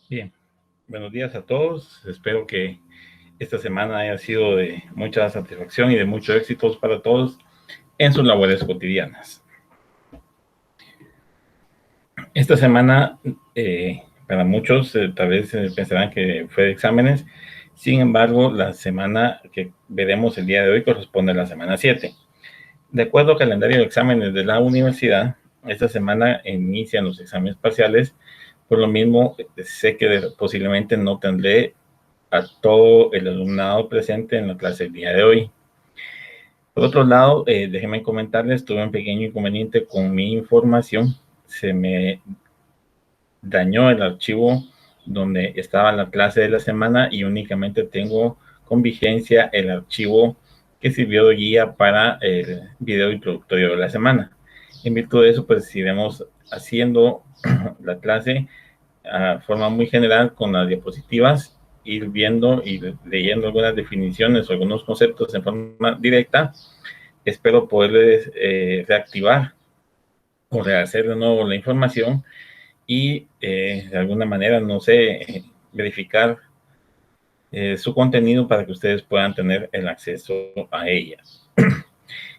Bien, buenos días a todos. Espero que esta semana haya sido de mucha satisfacción y de muchos éxitos para todos en sus labores cotidianas. Esta semana, para muchos, tal vez pensarán que fue de exámenes. Sin embargo, la semana que veremos el día de hoy corresponde a la semana 7. De acuerdo al calendario de exámenes de la universidad, esta semana inician los exámenes parciales. Por lo mismo, sé que posiblemente no tendré a todo el alumnado presente en la clase del día de hoy. Por otro lado, déjenme comentarles, tuve un pequeño inconveniente con mi información. Se me dañó el archivo donde estaba la clase de la semana y únicamente tengo con vigencia el archivo que sirvió de guía para el video introductorio de la semana. En virtud de eso, pues iremos haciendo la clase a forma muy general con las diapositivas, ir viendo y leyendo algunas definiciones o algunos conceptos en forma directa. Espero poderles reactivar o rehacer de nuevo la información y de alguna manera, no sé, verificar su contenido para que ustedes puedan tener el acceso a ella.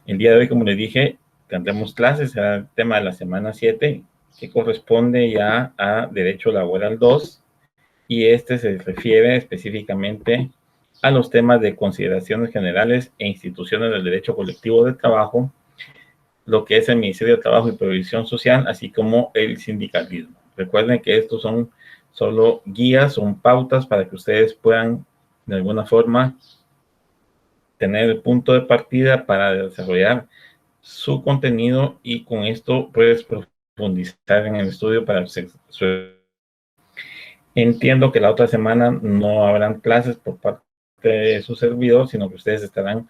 El día de hoy, como les dije, tendremos clases, será el tema de la semana 7, que corresponde ya a Derecho Laboral 2, y este se refiere específicamente a los temas de consideraciones generales e instituciones del derecho colectivo de trabajo, lo que es el Ministerio de Trabajo y Previsión Social, así como el sindicalismo. Recuerden que estos son solo guías, son pautas para que ustedes puedan de alguna forma tener el punto de partida para desarrollar su contenido y con esto puedes profundizar en el estudio para su. Entiendo que la otra semana no habrán clases por parte de su servidor, sino que ustedes estarán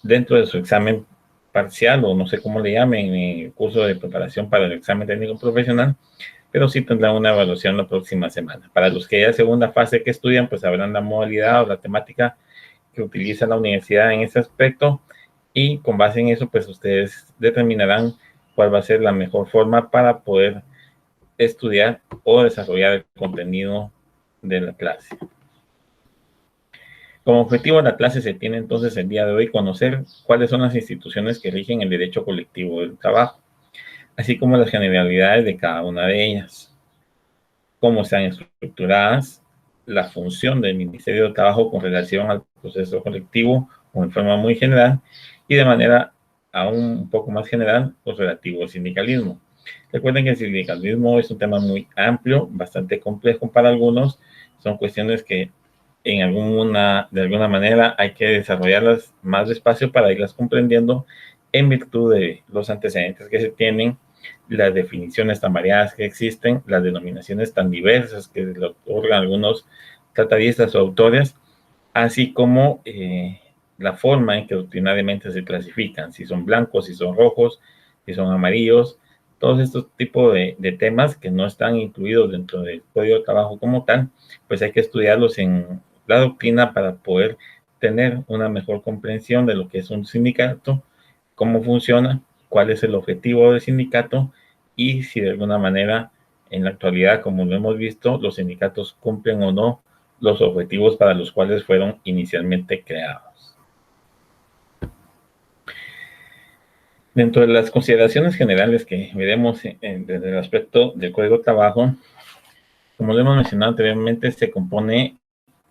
dentro de su examen parcial o no sé cómo le llamen, el curso de preparación para el examen técnico profesional, pero sí tendrán una evaluación la próxima semana. Para los que ya segunda fase que estudian, pues sabrán la modalidad o la temática que utiliza la universidad en ese aspecto y con base en eso, pues ustedes determinarán cuál va a ser la mejor forma para poder estudiar o desarrollar el contenido de la clase. Como objetivo de la clase se tiene entonces el día de hoy conocer cuáles son las instituciones que rigen el derecho colectivo del trabajo, así como las generalidades de cada una de ellas, cómo están estructuradas, la función del Ministerio de Trabajo con relación al proceso colectivo o en forma muy general y de manera aún un poco más general, pues relativo al sindicalismo. Recuerden que el sindicalismo es un tema muy amplio, bastante complejo para algunos, son cuestiones que de alguna manera hay que desarrollarlas más despacio para irlas comprendiendo en virtud de los antecedentes que se tienen, las definiciones tan variadas que existen, las denominaciones tan diversas que le otorgan algunos tratadistas o autores, así como la forma en que ordinariamente se clasifican, si son blancos, si son rojos, si son amarillos, todos estos tipos de temas que no están incluidos dentro del Código de Trabajo como tal, pues hay que estudiarlos en la doctrina para poder tener una mejor comprensión de lo que es un sindicato, cómo funciona, cuál es el objetivo del sindicato y si de alguna manera en la actualidad, como lo hemos visto, los sindicatos cumplen o no los objetivos para los cuales fueron inicialmente creados. Dentro de las consideraciones generales que veremos desde el aspecto del Código de Trabajo, como lo hemos mencionado anteriormente, se compone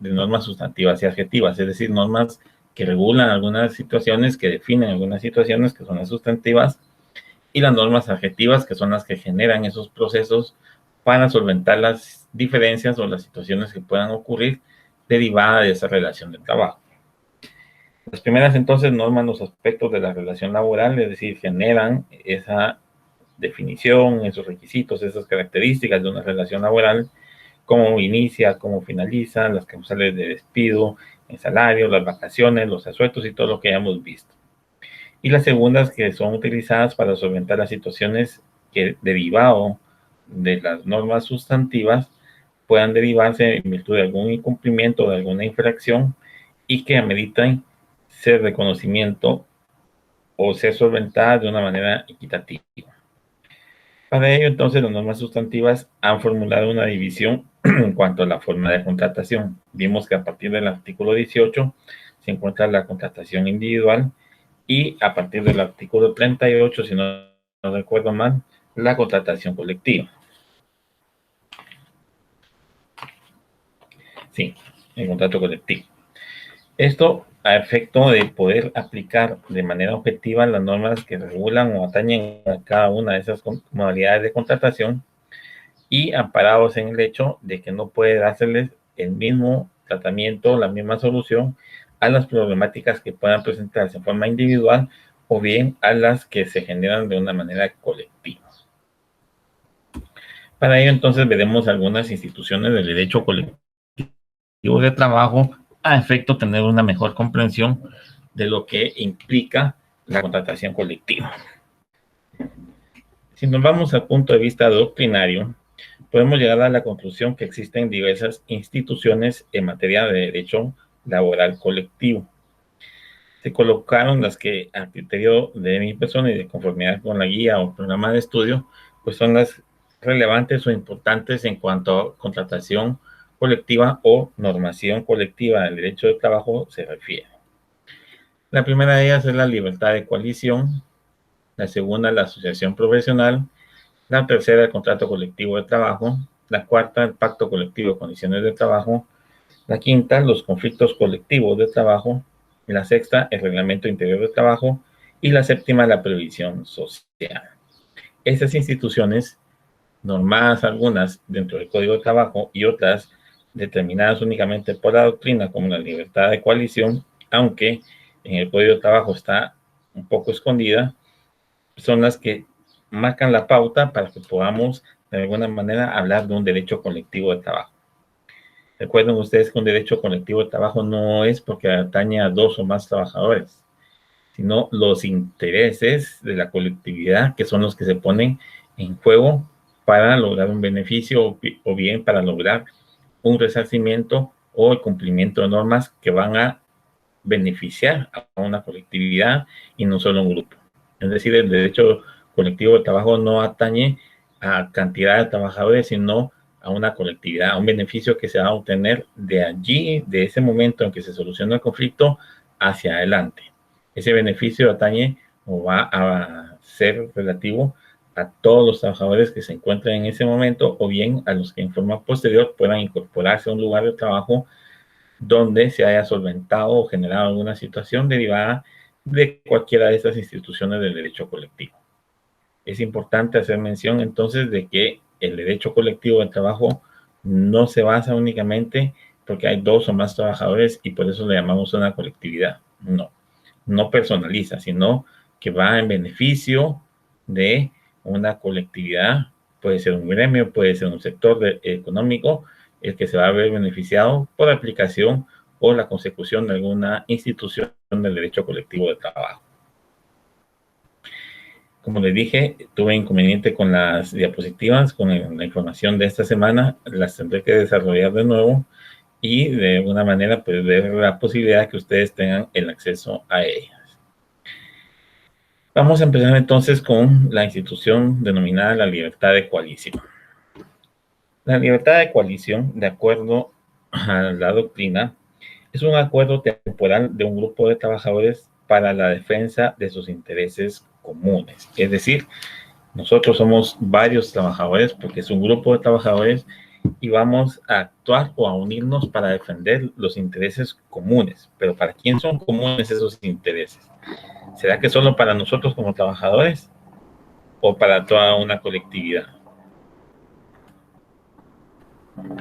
de normas sustantivas y adjetivas, es decir, normas que regulan algunas situaciones, que definen algunas situaciones, que son las sustantivas, y las normas adjetivas, que son las que generan esos procesos para solventar las diferencias o las situaciones que puedan ocurrir derivadas de esa relación de trabajo. Las primeras entonces norman los aspectos de la relación laboral, es decir, generan esa definición, esos requisitos, esas características de una relación laboral, cómo inicia, cómo finaliza, las causales de despido, el salario, las vacaciones, los asuetos y todo lo que hayamos visto. Y las segundas que son utilizadas para solventar las situaciones que derivado de las normas sustantivas puedan derivarse en virtud de algún incumplimiento, de alguna infracción y que ameritan ser reconocimiento o ser solventada de una manera equitativa. Para ello, entonces, las normas sustantivas han formulado una división en cuanto a la forma de contratación. Vimos que a partir del artículo 18 se encuentra la contratación individual y a partir del artículo 38, si no recuerdo mal, la contratación colectiva. Sí, el contrato colectivo. Esto a efecto de poder aplicar de manera objetiva las normas que regulan o atañen a cada una de esas modalidades de contratación y amparados en el hecho de que no puede dárseles el mismo tratamiento, la misma solución a las problemáticas que puedan presentarse en forma individual o bien a las que se generan de una manera colectiva. Para ello, entonces, veremos algunas instituciones del derecho colectivo de trabajo a efecto de tener una mejor comprensión de lo que implica la contratación colectiva. Si nos vamos al punto de vista doctrinario, podemos llegar a la conclusión que existen diversas instituciones en materia de derecho laboral colectivo. Se colocaron las que, a criterio de mi persona y de conformidad con la guía o programa de estudio, pues son las relevantes o importantes en cuanto a contratación colectiva o normación colectiva del derecho de trabajo se refiere. La primera de ellas es la libertad de coalición, la segunda la asociación profesional, la tercera el contrato colectivo de trabajo, la cuarta el pacto colectivo de condiciones de trabajo, la quinta los conflictos colectivos de trabajo, la sexta el reglamento interior de trabajo y la séptima la previsión social. Estas instituciones, normadas algunas dentro del Código de Trabajo y otras determinadas únicamente por la doctrina como la libertad de coalición, aunque en el Código de Trabajo está un poco escondida, son las que marcan la pauta para que podamos de alguna manera hablar de un derecho colectivo de trabajo. Recuerden ustedes que un derecho colectivo de trabajo no es porque atañe a dos o más trabajadores, sino los intereses de la colectividad que son los que se ponen en juego para lograr un beneficio o bien para lograr un resarcimiento o el cumplimiento de normas que van a beneficiar a una colectividad y no solo a un grupo. Es decir, el derecho colectivo de trabajo no atañe a cantidad de trabajadores, sino a una colectividad, a un beneficio que se va a obtener de allí, de ese momento en que se soluciona el conflicto, hacia adelante. Ese beneficio atañe o va a ser relativo a todos los trabajadores que se encuentran en ese momento o bien a los que en forma posterior puedan incorporarse a un lugar de trabajo donde se haya solventado o generado alguna situación derivada de cualquiera de estas instituciones del derecho colectivo. Es importante hacer mención entonces de que el derecho colectivo de trabajo no se basa únicamente porque hay dos o más trabajadores y por eso le llamamos una colectividad. No, no personaliza, sino que va en beneficio de una colectividad, puede ser un gremio, puede ser un sector económico, el que se va a ver beneficiado por la aplicación o la consecución de alguna institución del derecho colectivo de trabajo. Como les dije, tuve inconveniente con las diapositivas, con la información de esta semana, las tendré que desarrollar de nuevo y de alguna manera pues ver la posibilidad de que ustedes tengan el acceso a ellas. Vamos a empezar entonces con la institución denominada la libertad de coalición. La libertad de coalición, de acuerdo a la doctrina, es un acuerdo temporal de un grupo de trabajadores para la defensa de sus intereses comunes. Es decir, nosotros somos varios trabajadores porque es un grupo de trabajadores y vamos a actuar o a unirnos para defender los intereses comunes. Pero ¿para quién son comunes esos intereses? ¿Será que solo para nosotros como trabajadores o para toda una colectividad?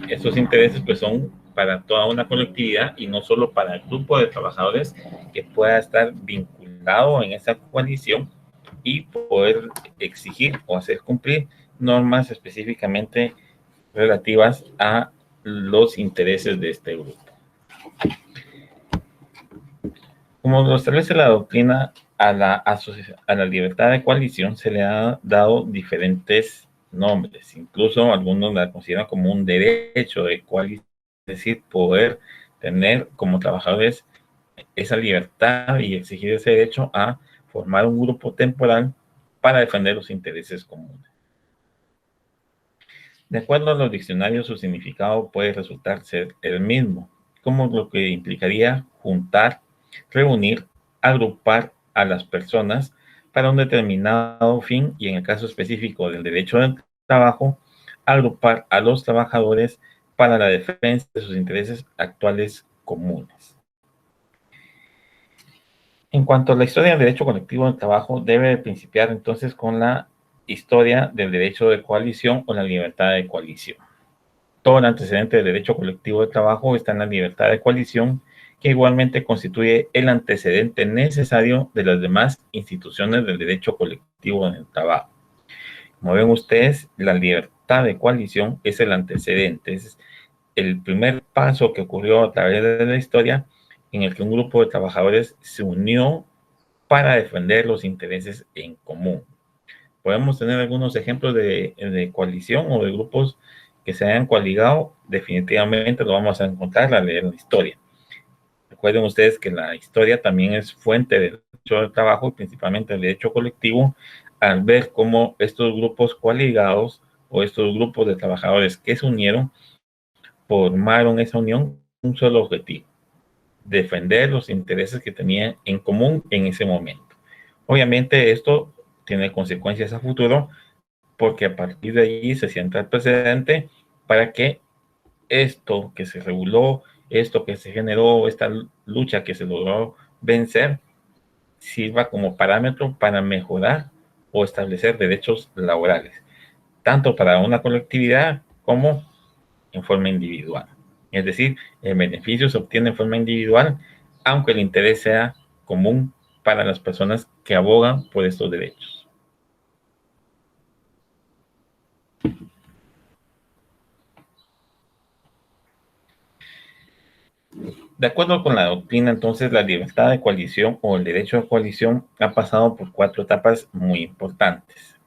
Estos intereses pues son para toda una colectividad y no solo para el grupo de trabajadores que pueda estar vinculado en esa coalición y poder exigir o hacer cumplir normas específicamente relativas a los intereses de este grupo. Como lo establece la doctrina, a la libertad de coalición se le ha dado diferentes nombres, incluso algunos la consideran como un derecho de coalición, es decir, poder tener como trabajadores esa libertad y exigir ese derecho a formar un grupo temporal para defender los intereses comunes. De acuerdo a los diccionarios, su significado puede resultar ser el mismo, como lo que implicaría juntar, reunir, agrupar a las personas para un determinado fin y en el caso específico del derecho del trabajo, agrupar a los trabajadores para la defensa de sus intereses actuales comunes. En cuanto a la historia del derecho colectivo del trabajo, debe principiar entonces con la historia del derecho de coalición o la libertad de coalición. Todo el antecedente del derecho colectivo de trabajo está en la libertad de coalición, que igualmente constituye el antecedente necesario de las demás instituciones del derecho colectivo del trabajo. Como ven ustedes, la libertad de coalición es el antecedente, es el primer paso que ocurrió a través de la historia en el que un grupo de trabajadores se unió para defender los intereses en común. Podemos tener algunos ejemplos de coalición o de grupos que se hayan coaligado, definitivamente lo vamos a encontrar al leer la historia. Recuerden ustedes que la historia también es fuente del derecho del trabajo, principalmente el derecho colectivo, al ver cómo estos grupos coaligados o estos grupos de trabajadores que se unieron formaron esa unión un solo objetivo: defender los intereses que tenían en común en ese momento. Obviamente esto tiene consecuencias a futuro, porque a partir de allí se sienta el precedente para que esto que se reguló, esto que se generó, esta lucha que se logró vencer, sirva como parámetro para mejorar o establecer derechos laborales, tanto para una colectividad como en forma individual. Es decir, el beneficio se obtiene en forma individual, aunque el interés sea común para las personas que abogan por estos derechos. De acuerdo con la doctrina, entonces, la libertad de coalición o el derecho de coalición ha pasado por 4 etapas muy importantes.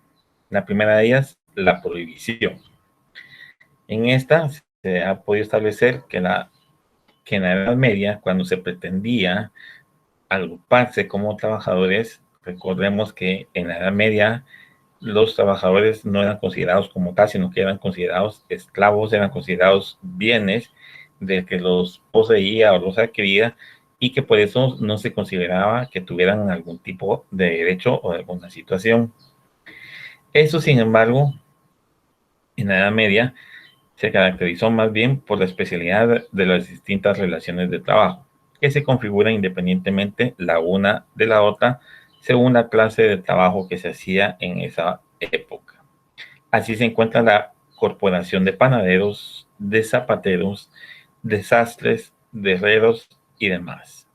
La primera de ellas, la prohibición. En esta se ha podido establecer que en la Edad Media, cuando se pretendía agruparse como trabajadores, recordemos que en la Edad Media los trabajadores no eran considerados como tal, sino que eran considerados esclavos, eran considerados bienes del que los poseía o los adquiría, y que por eso no se consideraba que tuvieran algún tipo de derecho o alguna situación. Eso, sin embargo, en la Edad Media se caracterizó más bien por la especialidad de las distintas relaciones de trabajo, que se configuran independientemente la una de la otra según la clase de trabajo que se hacía en esa época. Así se encuentra la corporación de panaderos, de zapateros, de sastres, de herreros y demás.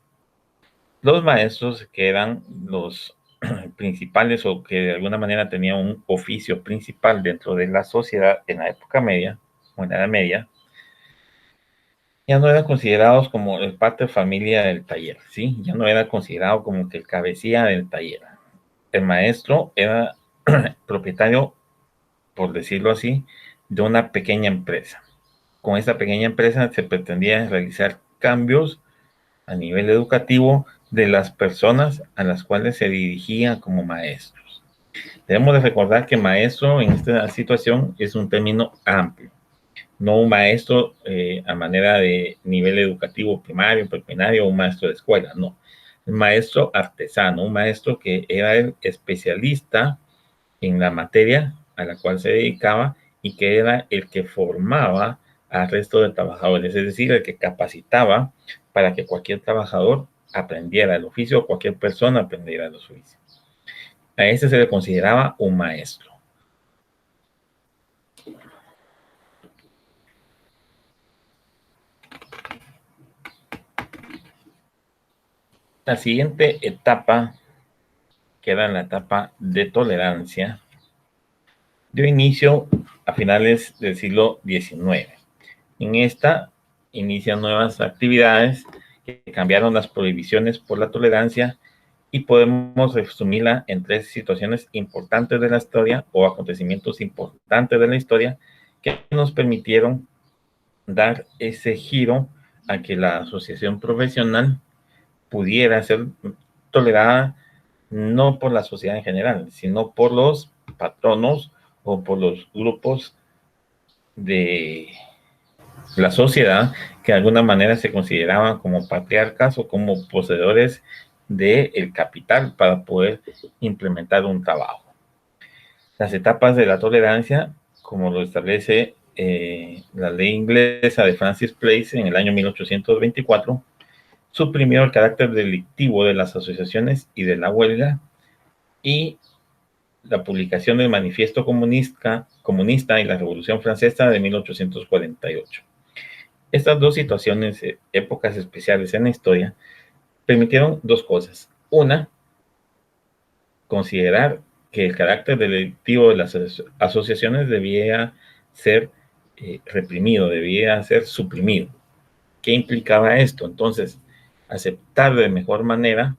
Los maestros, que eran los principales o que de alguna manera tenían un oficio principal dentro de la sociedad en la época media o en la Edad Media, ya no eran considerados como el parte de familia del taller, ¿sí? Ya no era considerado como que el cabecilla del taller. El maestro era propietario, por decirlo así, de una pequeña empresa. Con esta pequeña empresa se pretendía realizar cambios a nivel educativo de las personas a las cuales se dirigía como maestros. Debemos de recordar que maestro en esta situación es un término amplio, no un maestro a manera de nivel educativo primario, preprimario o un maestro de escuela, no. Un maestro artesano, un maestro que era el especialista en la materia a la cual se dedicaba y que era el que formaba al resto de trabajadores, es decir, el que capacitaba para que cualquier trabajador aprendiera el oficio o cualquier persona aprendiera el oficio. A ese se le consideraba un maestro. La siguiente etapa, que era la etapa de tolerancia, dio inicio a finales del siglo XIX. En esta inician nuevas actividades que cambiaron las prohibiciones por la tolerancia, y podemos resumirla en 3 situaciones importantes de la historia o acontecimientos importantes de la historia que nos permitieron dar ese giro a que la asociación profesional pudiera ser tolerada no por la sociedad en general, sino por los patronos o por los grupos de la sociedad que de alguna manera se consideraban como patriarcas o como poseedores del capital para poder implementar un trabajo. Las etapas de la tolerancia, como lo establece la ley inglesa de Francis Place en el año 1824, suprimió el carácter delictivo de las asociaciones y de la huelga, y la publicación del Manifiesto Comunista y la Revolución Francesa de 1848. Estas dos situaciones, épocas especiales en la historia, permitieron dos cosas. Una, considerar que el carácter delictivo de las asociaciones debía ser reprimido, debía ser suprimido. ¿Qué implicaba esto? Entonces, aceptar de mejor manera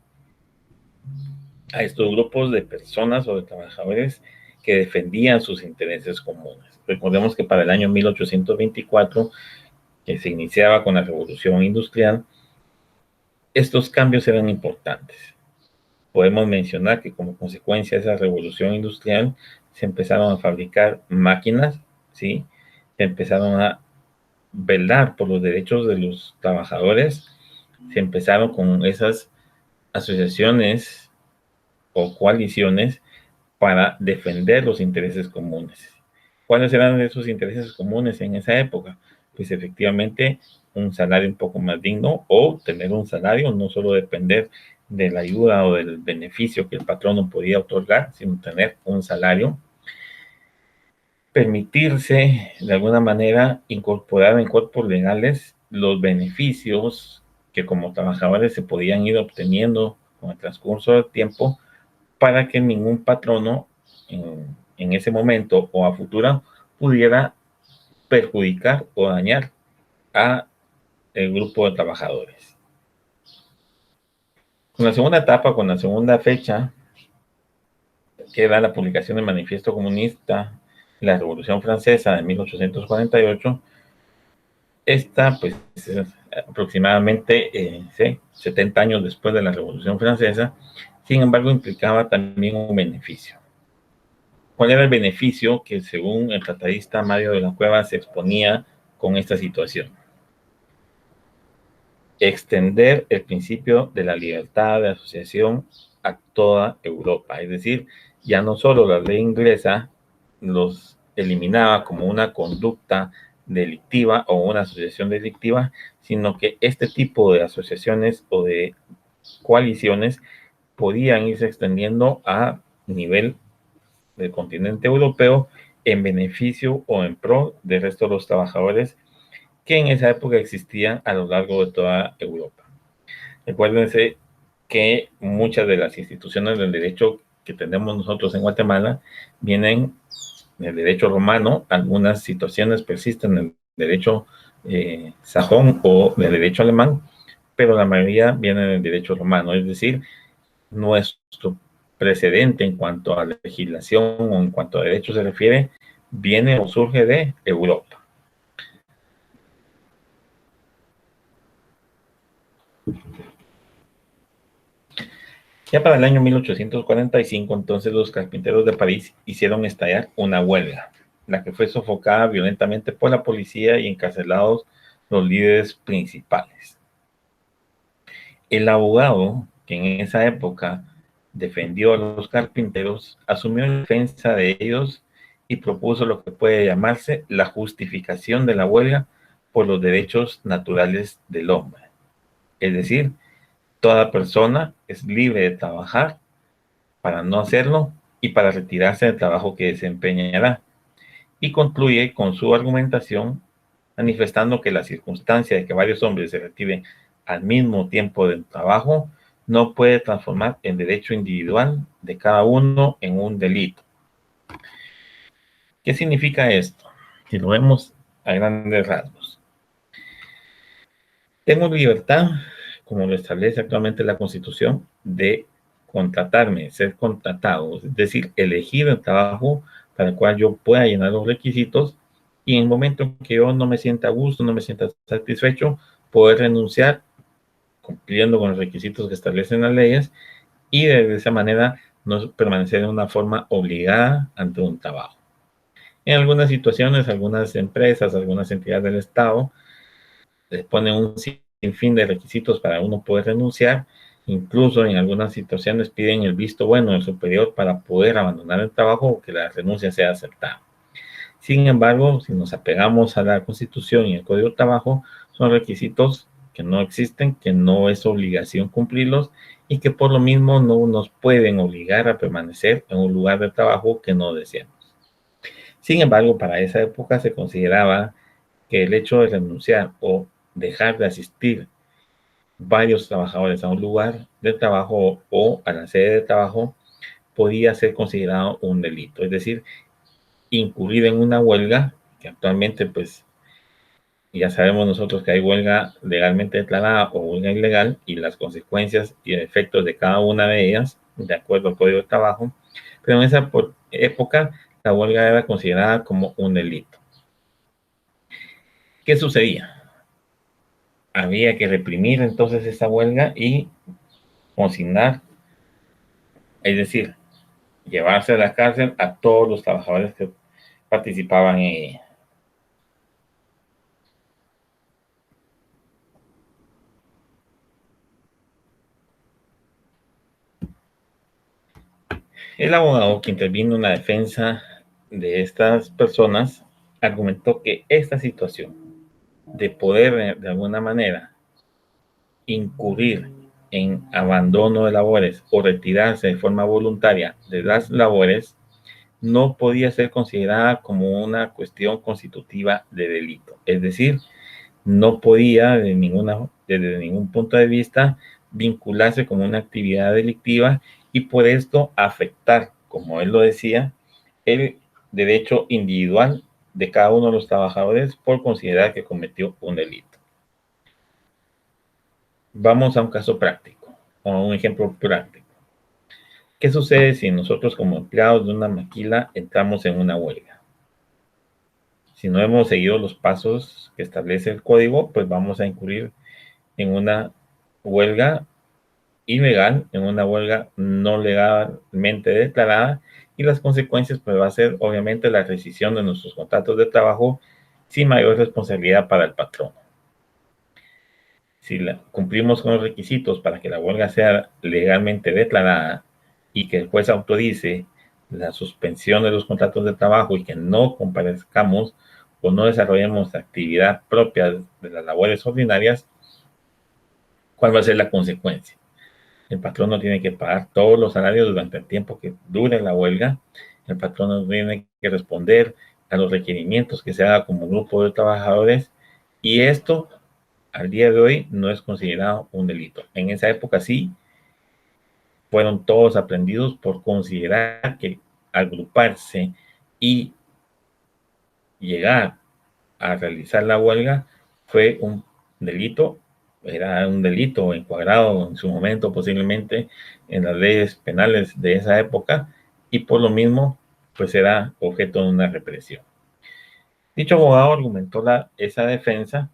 a estos grupos de personas o de trabajadores que defendían sus intereses comunes. Recordemos que para el año 1824, que se iniciaba con la Revolución Industrial, estos cambios eran importantes. Podemos mencionar que como consecuencia de esa revolución industrial se empezaron a fabricar máquinas, ¿sí? Se empezaron a velar por los derechos de los trabajadores, se empezaron con esas asociaciones o coaliciones para defender los intereses comunes. ¿Cuáles eran esos intereses comunes en esa época? Pues efectivamente un salario un poco más digno, o tener un salario, no solo depender de la ayuda o del beneficio que el patrono podía otorgar, sino tener un salario. Permitirse de alguna manera incorporar en cuerpos legales los beneficios que como trabajadores se podían ir obteniendo con el transcurso del tiempo, para que ningún patrono en ese momento o a futuro pudiera perjudicar o dañar a el grupo de trabajadores. Con la segunda etapa, con la segunda fecha, que era la publicación del Manifiesto Comunista, la Revolución Francesa de 1848, esta pues aproximadamente 70 años después de la Revolución Francesa, sin embargo implicaba también un beneficio. ¿Cuál era el beneficio que según el tratadista Mario de la Cueva se exponía con esta situación? Extender el principio de la libertad de asociación a toda Europa. Es decir, ya no solo la ley inglesa los eliminaba como una conducta delictiva o una asociación delictiva, sino que este tipo de asociaciones o de coaliciones podían irse extendiendo a nivel del continente europeo en beneficio o en pro del resto de los trabajadores que en esa época existían a lo largo de toda Europa. Recuérdense que muchas de las instituciones del derecho que tenemos nosotros en Guatemala vienen del derecho romano, algunas situaciones persisten en el derecho sajón o del derecho alemán, pero la mayoría vienen del derecho romano, es decir, nuestro precedente en cuanto a legislación o en cuanto a derechos se refiere, viene o surge de Europa. Ya para el año 1845, entonces los carpinteros de París hicieron estallar una huelga, la que fue sofocada violentamente por la policía y encarcelados los líderes principales. El abogado que en esa época defendió a los carpinteros asumió la defensa de ellos y propuso lo que puede llamarse la justificación de la huelga por los derechos naturales del hombre. Es decir, toda persona es libre de trabajar, para no hacerlo y para retirarse del trabajo que desempeñará. Y concluye con su argumentación manifestando que la circunstancia de que varios hombres se retiren al mismo tiempo del trabajo no puede transformar el derecho individual de cada uno en un delito. ¿Qué significa esto? Si lo vemos a grandes rasgos. Tengo libertad, como lo establece actualmente la Constitución, de contratarme, ser contratado, es decir, elegir el trabajo para el cual yo pueda llenar los requisitos, y en el momento en que yo no me sienta a gusto, no me sienta satisfecho, poder renunciar cumpliendo con los requisitos que establecen las leyes, y de esa manera no permanecer de una forma obligada ante un trabajo. En algunas situaciones, algunas empresas, algunas entidades del Estado les ponen un sinfín de requisitos para uno poder renunciar. Incluso en algunas situaciones piden el visto bueno del superior para poder abandonar el trabajo o que la renuncia sea aceptada. Sin embargo, si nos apegamos a la Constitución y el Código de Trabajo, son requisitos que no existen, que no es obligación cumplirlos y que por lo mismo no nos pueden obligar a permanecer en un lugar de trabajo que no deseamos. Sin embargo, para esa época se consideraba que el hecho de renunciar o dejar de asistir varios trabajadores a un lugar de trabajo o a la sede de trabajo podía ser considerado un delito, es decir, incurrir en una huelga que actualmente pues ya sabemos nosotros que hay huelga legalmente declarada o huelga ilegal y las consecuencias y efectos de cada una de ellas, de acuerdo al Código de Trabajo, pero en esa época la huelga era considerada como un delito. ¿Qué sucedía? Había que reprimir entonces esa huelga y consignar, es decir, llevarse a la cárcel a todos los trabajadores que participaban en ella. El abogado que intervino en la defensa de estas personas argumentó que esta situación de poder de alguna manera incurrir en abandono de labores o retirarse de forma voluntaria de las labores no podía ser considerada como una cuestión constitutiva de delito. Es decir, no podía desde ningún punto de vista vincularse como una actividad delictiva y por esto afectar, como él lo decía, el derecho individual de cada uno de los trabajadores por considerar que cometió un delito. Vamos a un caso práctico, o a un ejemplo práctico. ¿Qué sucede si nosotros como empleados de una maquila entramos en una huelga? Si no hemos seguido los pasos que establece el código, pues vamos a incurrir en una huelga ilegal, en una huelga no legalmente declarada, y las consecuencias pues va a ser obviamente la rescisión de nuestros contratos de trabajo sin mayor responsabilidad para el patrón. Si cumplimos con los requisitos para que la huelga sea legalmente declarada y que el juez autorice la suspensión de los contratos de trabajo y que no comparezcamos o no desarrollemos actividad propia de las labores ordinarias, ¿cuál va a ser la consecuencia? El patrón no tiene que pagar todos los salarios durante el tiempo que dure la huelga. El patrón no tiene que responder a los requerimientos que se haga como grupo de trabajadores. Y esto, al día de hoy, no es considerado un delito. En esa época sí, fueron todos aprendidos por considerar que agruparse y llegar a realizar la huelga fue un delito, era un delito encuadrado en su momento posiblemente en las leyes penales de esa época y por lo mismo pues era objeto de una represión. Dicho abogado argumentó esa defensa,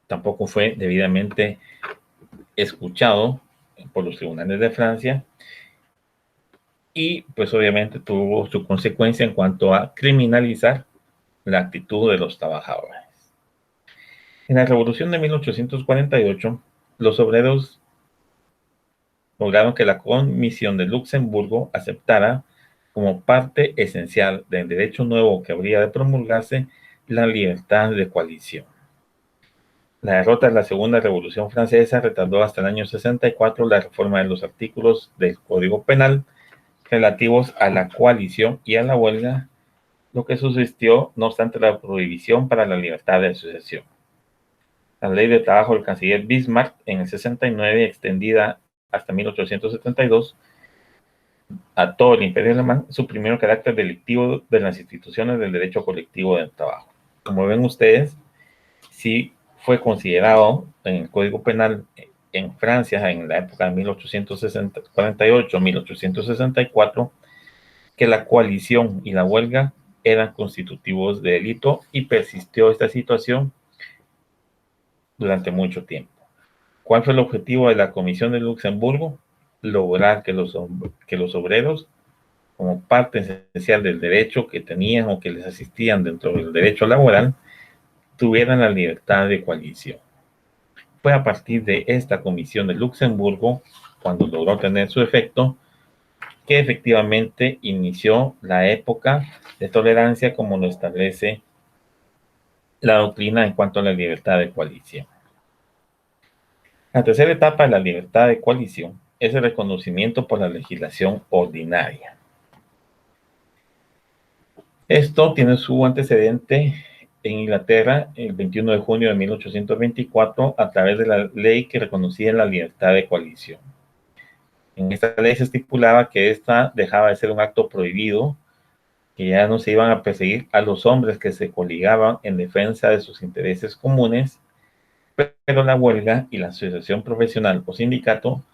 tampoco fue debidamente escuchado por los tribunales de Francia y pues obviamente tuvo su consecuencia en cuanto a criminalizar la actitud de los trabajadores. En la Revolución de 1848, los obreros lograron que la Comisión de Luxemburgo aceptara como parte esencial del derecho nuevo que habría de promulgarse la libertad de coalición. La derrota de la Segunda Revolución Francesa retardó hasta el año 64 la reforma de los artículos del Código Penal relativos a la coalición y a la huelga, lo que subsistió, no obstante, la prohibición para la libertad de asociación. La ley de trabajo del canciller Bismarck en el 69, extendida hasta 1872 a todo el imperio alemán, suprimió el carácter delictivo de las instituciones del derecho colectivo del trabajo. Como ven ustedes, sí fue considerado en el Código Penal en Francia en la época de 1848-1864 que la coalición y la huelga eran constitutivos de delito y persistió esta situación durante mucho tiempo. ¿Cuál fue el objetivo de la Comisión de Luxemburgo? Lograr que los obreros como parte esencial del derecho que tenían o que les asistían dentro del derecho laboral, tuvieran la libertad de coalición. Fue a partir de esta Comisión de Luxemburgo, cuando logró tener su efecto, que efectivamente inició la época de tolerancia como lo establece la doctrina en cuanto a la libertad de coalición. La tercera etapa de la libertad de coalición es el reconocimiento por la legislación ordinaria. Esto tiene su antecedente en Inglaterra el 21 de junio de 1824 a través de la ley que reconocía la libertad de coalición. En esta ley se estipulaba que esta dejaba de ser un acto prohibido, que ya no se iban a perseguir a los hombres que se coligaban en defensa de sus intereses comunes, pero la huelga y la asociación profesional o sindicato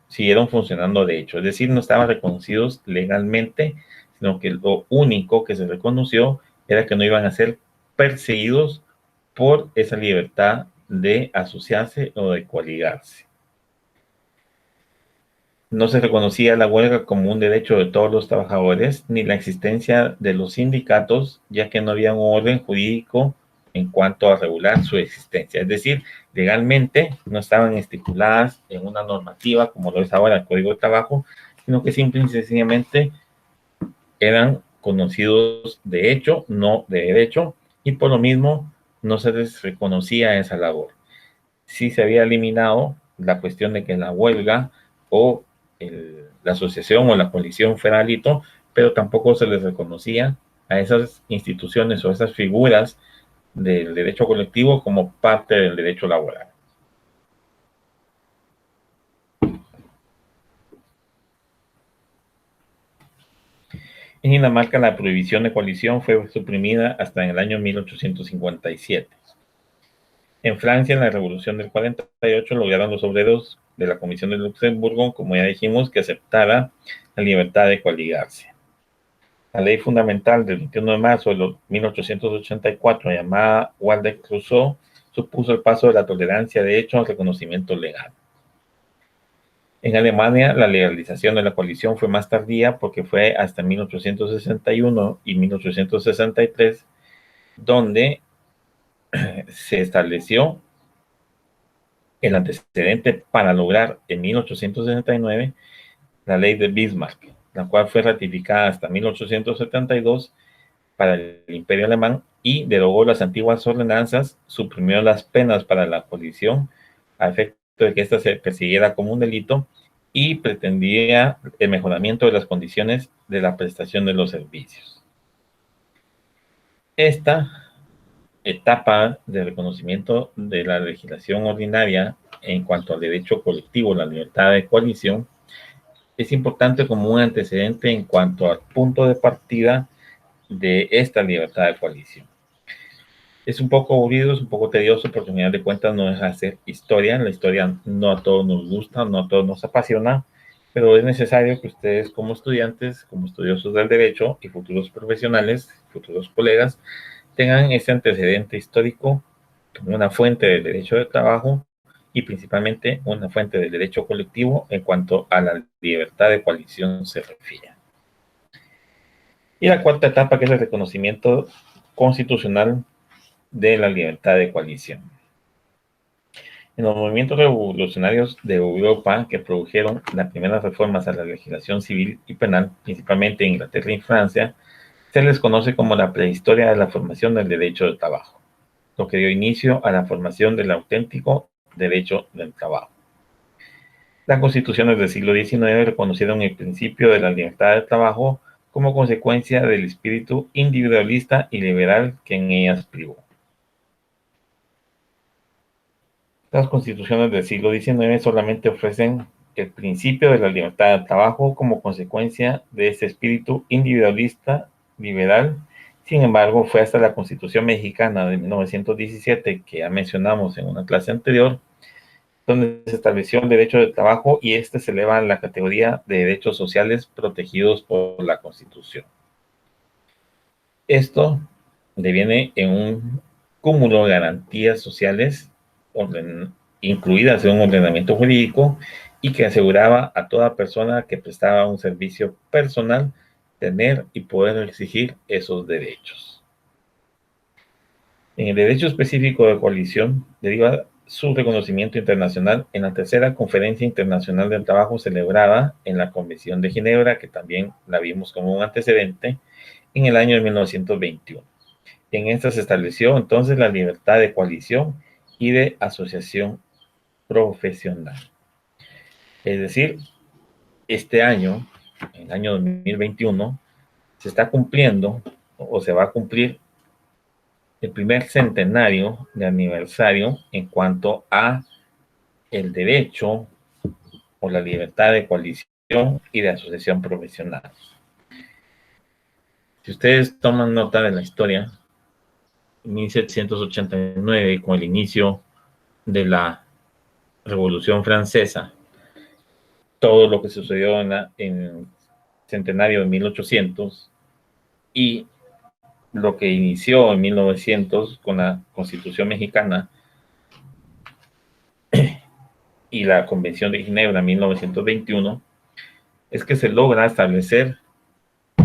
siguieron funcionando de hecho, es decir, no estaban reconocidos legalmente, sino que lo único que se reconoció era que no iban a ser perseguidos por esa libertad de asociarse o de coligarse. No se reconocía la huelga como un derecho de todos los trabajadores, ni la existencia de los sindicatos, ya que no había un orden jurídico en cuanto a regular su existencia. Es decir, legalmente no estaban estipuladas en una normativa como lo es ahora el Código de Trabajo, sino que simple y sencillamente eran conocidos de hecho, no de derecho, y por lo mismo no se les reconocía esa labor. Sí se había eliminado la cuestión de que la huelga o la asociación o la coalición fuera delito, pero tampoco se les reconocía a esas instituciones o esas figuras del derecho colectivo como parte del derecho laboral. En Dinamarca, la prohibición de coalición fue suprimida hasta en el año 1857. En Francia, en la Revolución del 48, lograron los obreros de la Comisión de Luxemburgo, como ya dijimos, que aceptara la libertad de coaligarse. La ley fundamental del 21 de marzo de 1884, llamada Waldeck-Rousseau, supuso el paso de la tolerancia de hecho al reconocimiento legal. En Alemania, la legalización de la coalición fue más tardía porque fue hasta 1861 y 1863 donde se estableció el antecedente para lograr en 1869 la ley de Bismarck, la cual fue ratificada hasta 1872 para el Imperio Alemán y derogó las antiguas ordenanzas, suprimió las penas para la coalición a efecto de que ésta se persiguiera como un delito y pretendía el mejoramiento de las condiciones de la prestación de los servicios. Esta etapa de reconocimiento de la legislación ordinaria en cuanto al derecho colectivo, la libertad de coalición, es importante como un antecedente en cuanto al punto de partida de esta libertad de coalición. Es un poco aburrido, es un poco tedioso, porque al final de cuentas no deja de ser historia. La historia no a todos nos gusta, no a todos nos apasiona, pero es necesario que ustedes como estudiantes, como estudiosos del derecho y futuros profesionales, futuros colegas, tengan ese antecedente histórico como una fuente del derecho de trabajo y principalmente una fuente del derecho colectivo en cuanto a la libertad de coalición se refiere. Y la cuarta etapa, que es el reconocimiento constitucional de la libertad de coalición. En los movimientos revolucionarios de Europa que produjeron las primeras reformas a la legislación civil y penal, principalmente en Inglaterra y Francia, se les conoce como la prehistoria de la formación del derecho del trabajo, lo que dio inicio a la formación del auténtico derecho del trabajo. Las constituciones del siglo XIX reconocieron el principio de la libertad del trabajo como consecuencia del espíritu individualista y liberal que en ellas privó. Las constituciones del siglo XIX solamente ofrecen el principio de la libertad del trabajo como consecuencia de ese espíritu individualista liberal. Sin embargo, fue hasta la Constitución Mexicana de 1917, que ya mencionamos en una clase anterior, donde se estableció el derecho de trabajo y este se eleva a la categoría de derechos sociales protegidos por la Constitución. Esto deviene en un cúmulo de garantías sociales incluidas en un ordenamiento jurídico y que aseguraba a toda persona que prestaba un servicio personal tener y poder exigir esos derechos. En el derecho específico de coalición deriva su reconocimiento internacional en la tercera Conferencia Internacional del Trabajo celebrada en la Convención de Ginebra, que también la vimos como un antecedente, en el año de 1921. En esta se estableció entonces la libertad de coalición y de asociación profesional. Es decir, este año, en el año 2021, se está cumpliendo o se va a cumplir el primer centenario de aniversario en cuanto a el derecho o la libertad de coalición y de asociación profesional. Si ustedes toman nota de la historia, en 1789, con el inicio de la Revolución Francesa, todo lo que sucedió en el centenario de 1800 y lo que inició en 1900 con la Constitución Mexicana y la Convención de Ginebra en 1921, es que se logra establecer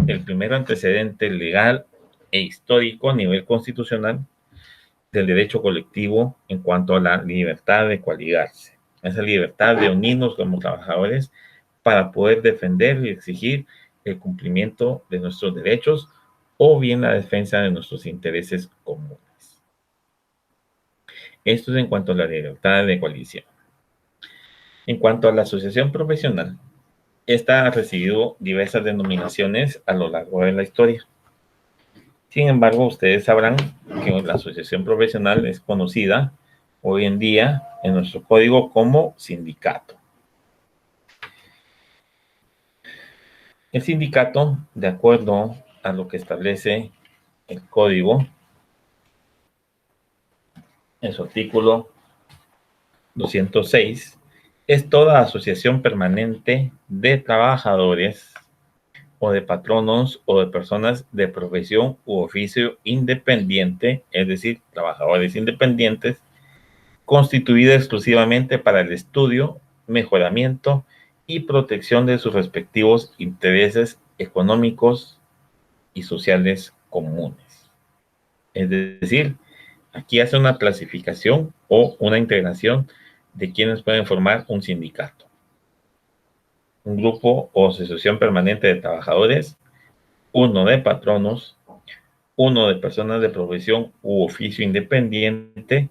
el primer antecedente legal e histórico a nivel constitucional del derecho colectivo en cuanto a la libertad de coaligarse, esa libertad de unirnos como trabajadores para poder defender y exigir el cumplimiento de nuestros derechos o bien la defensa de nuestros intereses comunes. Esto es en cuanto a la libertad de coalición. En cuanto a la asociación profesional, esta ha recibido diversas denominaciones a lo largo de la historia. Sin embargo, ustedes sabrán que la asociación profesional es conocida hoy en día en nuestro código como sindicato. El sindicato, de acuerdo a lo que establece el código, en su artículo 206, es toda asociación permanente de trabajadores o de patronos o de personas de profesión u oficio independiente, es decir, trabajadores independientes, constituida exclusivamente para el estudio, mejoramiento y protección de sus respectivos intereses económicos y sociales comunes. Es decir, aquí hace una clasificación o una integración de quienes pueden formar un sindicato. Un grupo o asociación permanente de trabajadores, uno de patronos, uno de personas de profesión u oficio independiente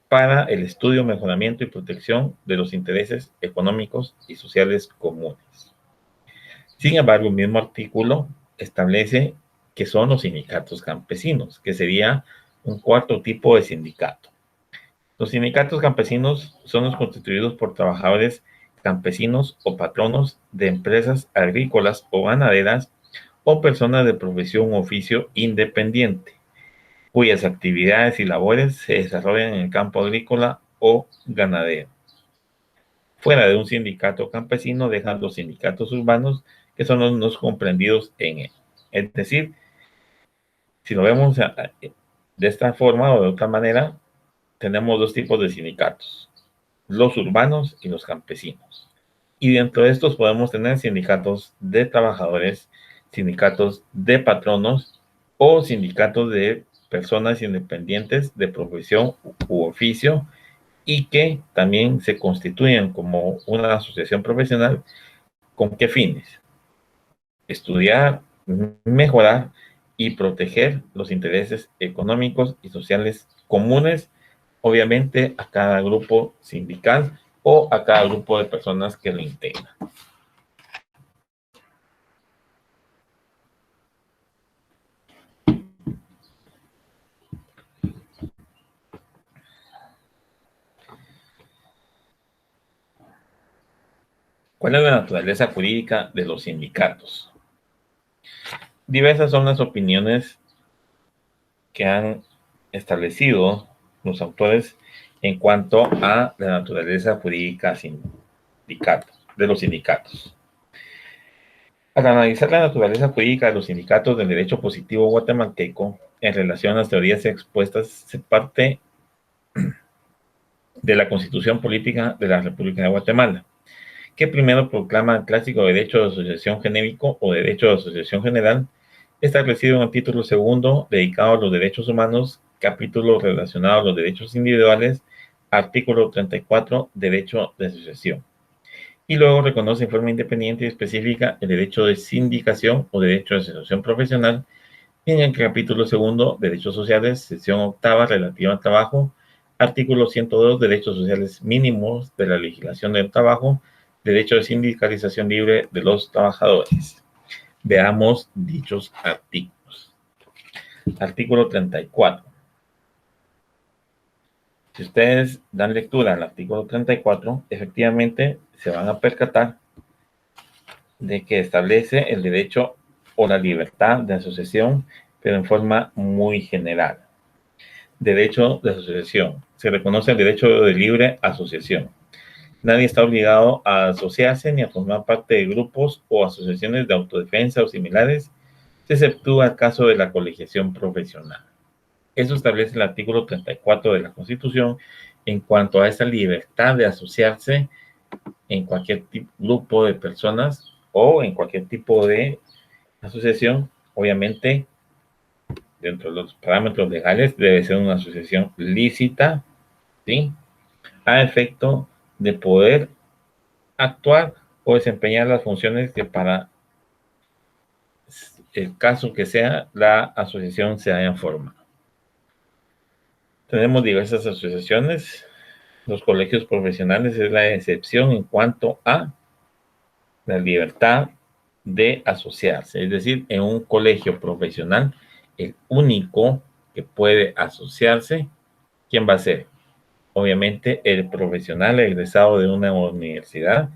para el estudio, mejoramiento y protección de los intereses económicos y sociales comunes. Sin embargo, el mismo artículo establece que son los sindicatos campesinos, que sería un cuarto tipo de sindicato. Los sindicatos campesinos son los constituidos por trabajadores campesinos o patronos de empresas agrícolas o ganaderas o personas de profesión u oficio independiente, cuyas actividades y labores se desarrollan en el campo agrícola o ganadero. Fuera de un sindicato campesino dejan los sindicatos urbanos, que son los comprendidos en él. Es decir, si lo vemos de esta forma o de otra manera, tenemos dos tipos de sindicatos, los urbanos y los campesinos. Y dentro de estos podemos tener sindicatos de trabajadores, sindicatos de patronos o sindicatos de personas independientes de profesión u oficio y que también se constituyen como una asociación profesional. ¿Con qué fines? Estudiar, mejorar y proteger los intereses económicos y sociales comunes, obviamente a cada grupo sindical o a cada grupo de personas que lo integran. ¿Cuál es la naturaleza jurídica de los sindicatos? Diversas son las opiniones que han establecido los autores en cuanto a la naturaleza jurídica de los sindicatos. Al analizar la naturaleza jurídica de los sindicatos del derecho positivo guatemalteco en relación a las teorías expuestas, se parte de la Constitución Política de la República de Guatemala, que primero proclama el clásico derecho de asociación genérico o derecho de asociación general, establecido en el título segundo dedicado a los derechos humanos, capítulo relacionado a los derechos individuales, artículo 34, derecho de asociación. Y luego reconoce en forma independiente y específica el derecho de sindicación o derecho de asociación profesional en el capítulo segundo, derechos sociales, sección octava, relativa al trabajo, artículo 102, derechos sociales mínimos de la legislación del trabajo, derecho de sindicalización libre de los trabajadores. Veamos dichos artículos. Artículo 34. Si ustedes dan lectura al artículo 34, efectivamente se van a percatar de que establece el derecho o la libertad de asociación, pero en forma muy general. Derecho de asociación. Se reconoce el derecho de libre asociación. Nadie está obligado a asociarse ni a formar parte de grupos o asociaciones de autodefensa o similares, se exceptúa el caso de la colegiación profesional. Eso establece el artículo 34 de la Constitución en cuanto a esa libertad de asociarse en cualquier grupo de personas o en cualquier tipo de asociación. Obviamente, dentro de los parámetros legales, debe ser una asociación lícita, ¿sí?, a efecto de poder actuar o desempeñar las funciones que para el caso que sea la asociación se haya formado. Tenemos diversas asociaciones. Los colegios profesionales es la excepción en cuanto a la libertad de asociarse. Es decir, en un colegio profesional, el único que puede asociarse, ¿quién va a ser? Obviamente, el profesional egresado de una universidad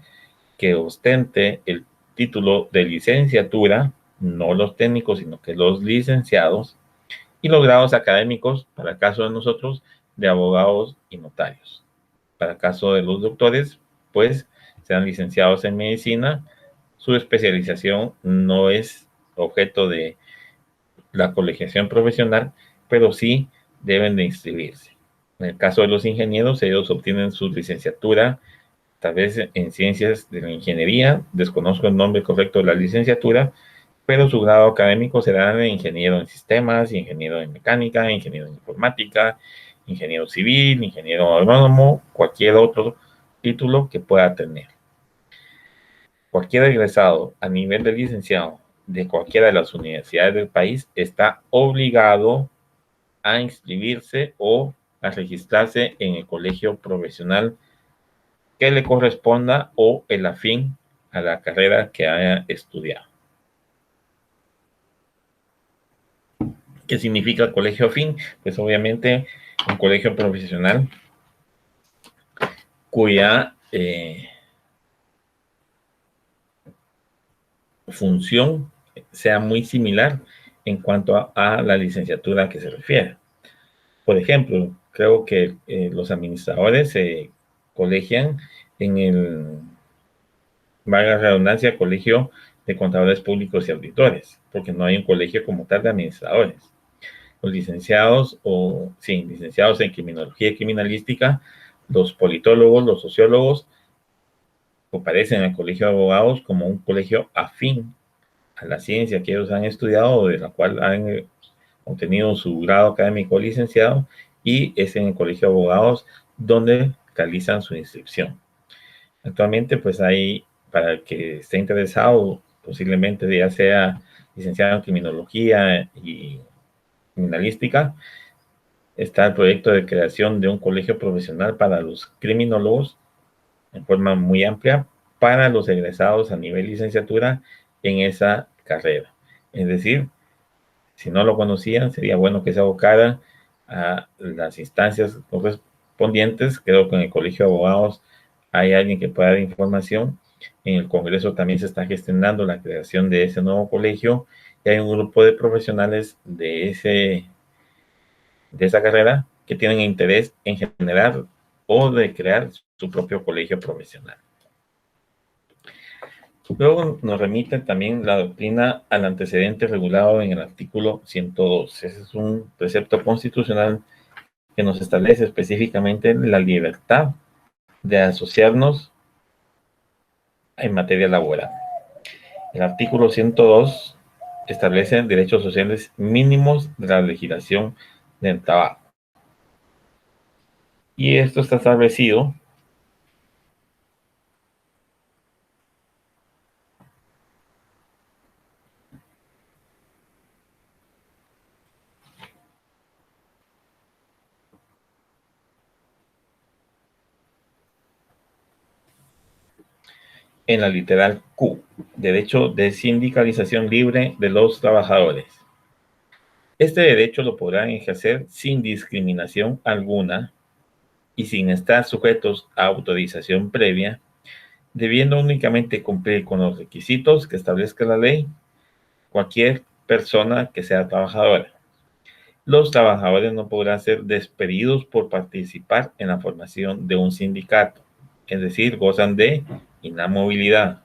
que ostente el título de licenciatura, no los técnicos, sino que los licenciados, y los grados académicos, para el caso de nosotros, de abogados y notarios. Para el caso de los doctores, pues sean licenciados en medicina, su especialización no es objeto de la colegiación profesional, pero sí deben de inscribirse. En el caso de los ingenieros, ellos obtienen su licenciatura, tal vez en ciencias de la ingeniería, desconozco el nombre correcto de la licenciatura, pero su grado académico será de ingeniero en sistemas, ingeniero en mecánica, ingeniero en informática, ingeniero civil, ingeniero agrónomo, cualquier otro título que pueda tener. Cualquier egresado a nivel de licenciado de cualquiera de las universidades del país está obligado a inscribirse o a registrarse en el colegio profesional que le corresponda o el afín a la carrera que haya estudiado. ¿Qué significa colegio afín? Pues obviamente un colegio profesional cuya función sea muy similar en cuanto a la licenciatura a que se refiere. Por ejemplo, creo que los administradores se colegian en el, valga la redundancia, colegio de contadores públicos y auditores, porque no hay un colegio como tal de administradores. Los licenciados licenciados en criminología y criminalística, los politólogos, los sociólogos, aparecen en el colegio de abogados como un colegio afín a la ciencia que ellos han estudiado o de la cual han obtenido su grado académico licenciado, y es en el colegio de abogados donde realizan su inscripción. Actualmente, pues hay, para el que esté interesado, posiblemente ya sea licenciado en criminología y criminalística, está el proyecto de creación de un colegio profesional para los criminólogos en forma muy amplia para los egresados a nivel licenciatura en esa carrera. Es decir, si no lo conocían, sería bueno que se abocaran a las instancias correspondientes. Creo que en el Colegio de Abogados hay alguien que pueda dar información. En el Congreso también se está gestionando la creación de ese nuevo colegio y hay un grupo de profesionales de esa carrera que tienen interés en generar o de crear su propio colegio profesional. Luego nos remite también la doctrina al antecedente regulado en el artículo 102. Ese es un precepto constitucional que nos establece específicamente la libertad de asociarnos en materia laboral. El artículo 102 establece derechos sociales mínimos de la legislación del trabajo. Y esto está establecido en la literal Q, derecho de sindicalización libre de los trabajadores. Este derecho lo podrán ejercer sin discriminación alguna y sin estar sujetos a autorización previa, debiendo únicamente cumplir con los requisitos que establezca la ley cualquier persona que sea trabajadora. Los trabajadores no podrán ser despedidos por participar en la formación de un sindicato, es decir, gozan de inamovilidad,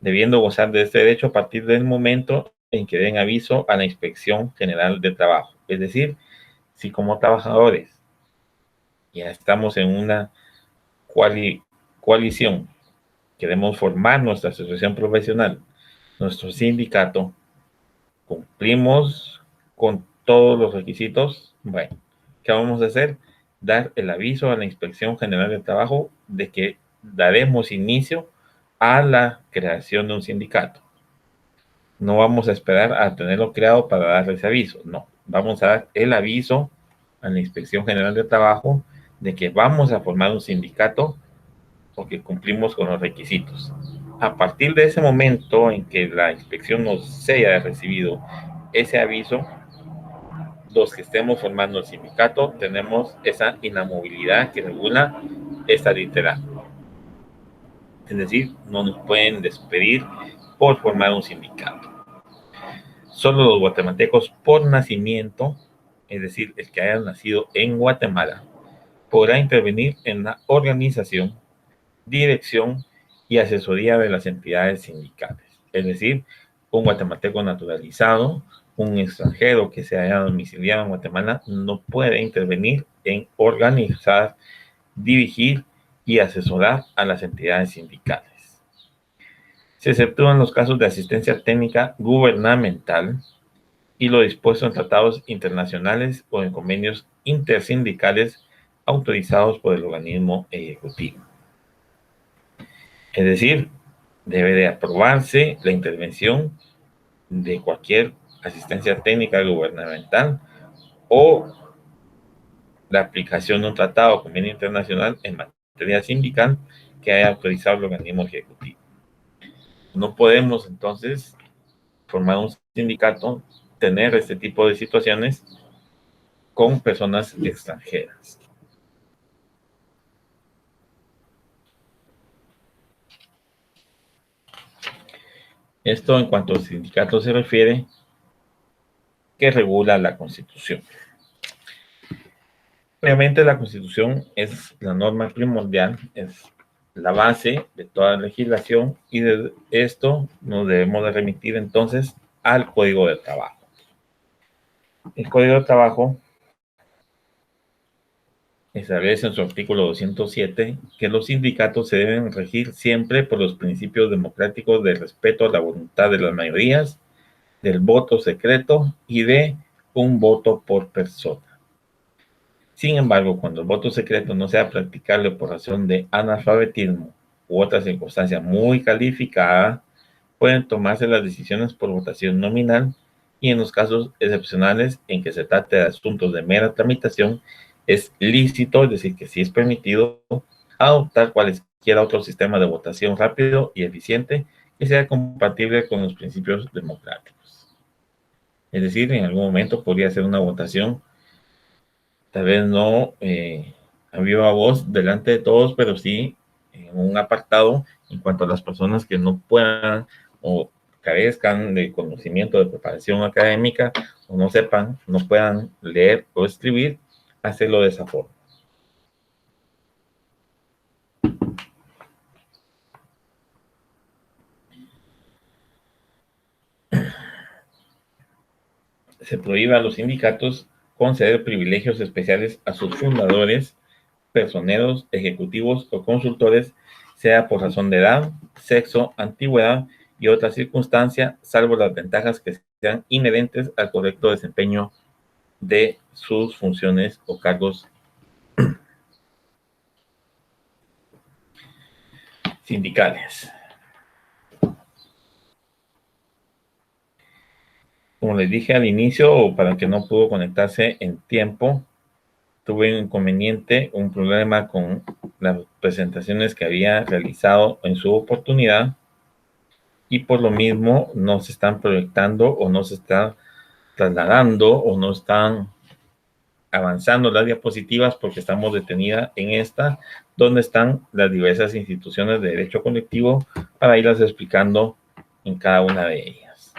debiendo gozar de este derecho a partir del momento en que den aviso a la Inspección General de Trabajo. Es decir, si como trabajadores ya estamos en una coalición, queremos formar nuestra asociación profesional, nuestro sindicato, cumplimos con todos los requisitos, bueno, ¿qué vamos a hacer? Dar el aviso a la Inspección General de Trabajo de que daremos inicio a la creación de un sindicato. No vamos a esperar a tenerlo creado para dar ese aviso, no, vamos a dar el aviso a la Inspección General de Trabajo de que vamos a formar un sindicato porque cumplimos con los requisitos. A partir de ese momento en que la inspección nos haya recibido ese aviso, los que estemos formando el sindicato tenemos esa inamovilidad que regula esta literal. Es decir, no nos pueden despedir por formar un sindicato. Solo los guatemaltecos por nacimiento, es decir, el que haya nacido en Guatemala, podrá intervenir en la organización, dirección y asesoría de las entidades sindicales. Es decir, un guatemalteco naturalizado, un extranjero que se haya domiciliado en Guatemala, no puede intervenir en organizar, dirigir y asesorar a las entidades sindicales. Se exceptúan los casos de asistencia técnica gubernamental y lo dispuesto en tratados internacionales o en convenios intersindicales autorizados por el organismo ejecutivo. Es decir, debe de aprobarse la intervención de cualquier asistencia técnica gubernamental o la aplicación de un tratado o convenio internacional en materia sindical que haya autorizado el organismo ejecutivo. No podemos entonces formar un sindicato, tener este tipo de situaciones con personas extranjeras. Esto en cuanto al sindicato se refiere, que regula la Constitución. Obviamente la Constitución es la norma primordial, es la base de toda la legislación y de esto nos debemos de remitir entonces al Código de Trabajo. El Código de Trabajo establece en su artículo 207 que los sindicatos se deben regir siempre por los principios democráticos de respeto a la voluntad de las mayorías, del voto secreto y de un voto por persona. Sin embargo, cuando el voto secreto no sea practicable por razón de analfabetismo u otra circunstancia muy calificada, pueden tomarse las decisiones por votación nominal y en los casos excepcionales en que se trate de asuntos de mera tramitación, es lícito, es decir, que sí es permitido adoptar cualquier otro sistema de votación rápido y eficiente que sea compatible con los principios democráticos. Es decir, en algún momento podría ser una votación tal vez no a viva voz delante de todos, pero sí en un apartado en cuanto a las personas que no puedan o carezcan de conocimiento de preparación académica o no sepan, no puedan leer o escribir, hacerlo de esa forma. Se prohíbe a los sindicatos conceder privilegios especiales a sus fundadores, personeros, ejecutivos o consultores sea por razón de edad, sexo, antigüedad y otra circunstancia, salvo las ventajas que sean inherentes al correcto desempeño de sus funciones o cargos sindicales. Como les dije al inicio, o para el que no pudo conectarse en tiempo, tuve un inconveniente, un problema con las presentaciones que había realizado en su oportunidad y por lo mismo no se están proyectando o no se están trasladando o no están avanzando las diapositivas porque estamos detenidas en esta, donde están las diversas instituciones de derecho colectivo para irlas explicando en cada una de ellas.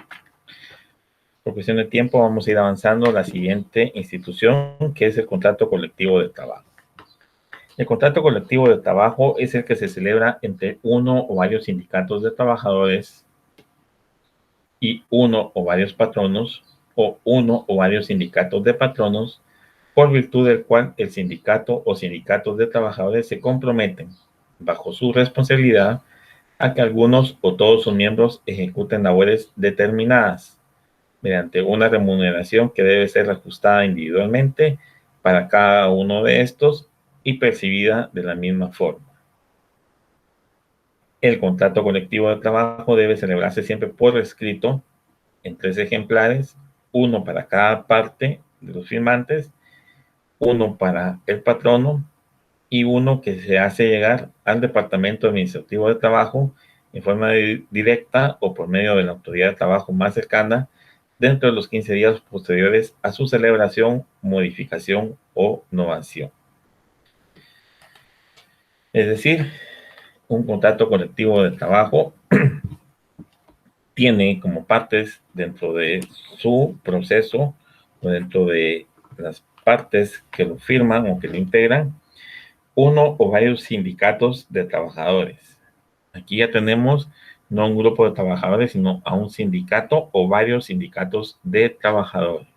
Por cuestión de tiempo vamos a ir avanzando a la siguiente institución, que es el contrato colectivo de trabajo. El contrato colectivo de trabajo es el que se celebra entre uno o varios sindicatos de trabajadores y uno o varios patronos o uno o varios sindicatos de patronos, por virtud del cual el sindicato o sindicatos de trabajadores se comprometen, bajo su responsabilidad, a que algunos o todos sus miembros ejecuten labores determinadas mediante una remuneración que debe ser ajustada individualmente para cada uno de estos y percibida de la misma forma. El contrato colectivo de trabajo debe celebrarse siempre por escrito en 3 ejemplares, uno para cada parte de los firmantes, uno para el patrono y uno que se hace llegar al Departamento Administrativo de Trabajo en forma directa o por medio de la autoridad de trabajo más cercana dentro de los 15 días posteriores a su celebración, modificación o novación. Es decir, un contrato colectivo de trabajo tiene como partes dentro de su proceso o dentro de las partes que lo firman o que lo integran, uno o varios sindicatos de trabajadores. Aquí ya tenemos no un grupo de trabajadores, sino a un sindicato o varios sindicatos de trabajadores.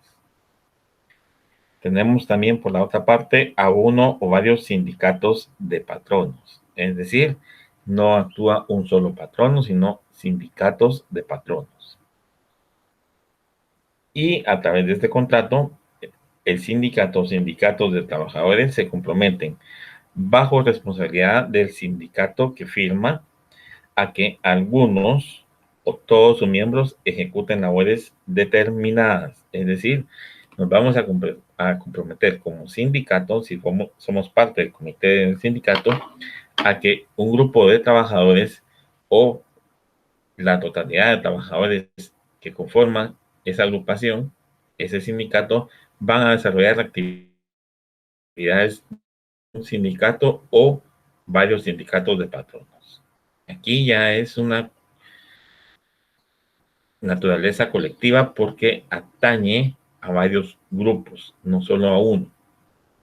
Tenemos también por la otra parte a uno o varios sindicatos de patronos. Es decir, no actúa un solo patrono, sino sindicatos de patronos. Y a través de este contrato, el sindicato o sindicatos de trabajadores se comprometen bajo responsabilidad del sindicato que firma a que algunos o todos sus miembros ejecuten labores determinadas. Es decir, nos vamos a comprometer como sindicato, si somos parte del comité del sindicato, a que un grupo de trabajadores o la totalidad de trabajadores que conforman esa agrupación, ese sindicato, van a desarrollar actividades de un sindicato o varios sindicatos de patronos. Aquí ya es una naturaleza colectiva porque atañe a varios grupos, no solo a uno.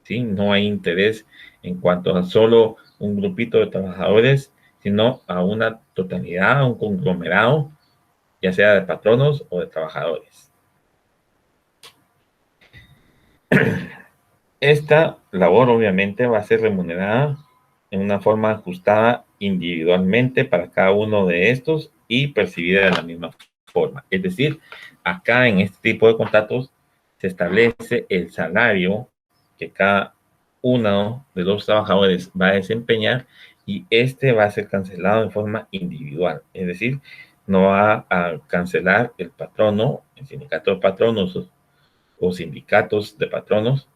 ¿Sí? No hay interés en cuanto a solo un grupito de trabajadores, sino a una totalidad, a un conglomerado, ya sea de patronos o de trabajadores. Esta labor obviamente va a ser remunerada en una forma ajustada individualmente para cada uno de estos y percibida de la misma forma. Es decir, acá en este tipo de contratos se establece el salario que cada uno de los trabajadores va a desempeñar y este va a ser cancelado de forma individual. Es decir, no va a cancelar el patrono, el sindicato de patronos o sindicatos de patronos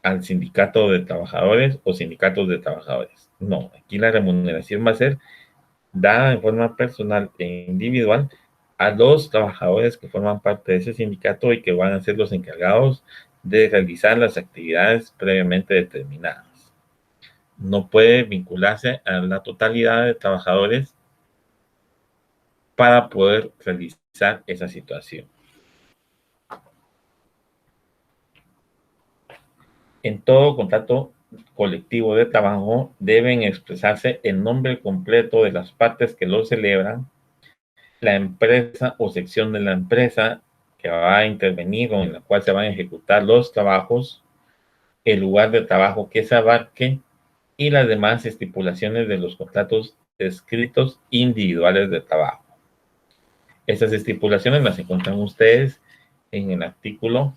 al sindicato de trabajadores o sindicatos de trabajadores. No, aquí la remuneración va a ser dada en forma personal e individual a los trabajadores que forman parte de ese sindicato y que van a ser los encargados de realizar las actividades previamente determinadas. No puede vincularse a la totalidad de trabajadores para poder realizar esa situación. En todo contrato colectivo de trabajo deben expresarse el nombre completo de las partes que lo celebran, la empresa o sección de la empresa que va a intervenir o en la cual se van a ejecutar los trabajos, el lugar de trabajo que se abarque y las demás estipulaciones de los contratos escritos individuales de trabajo. Estas estipulaciones las encuentran ustedes en el artículo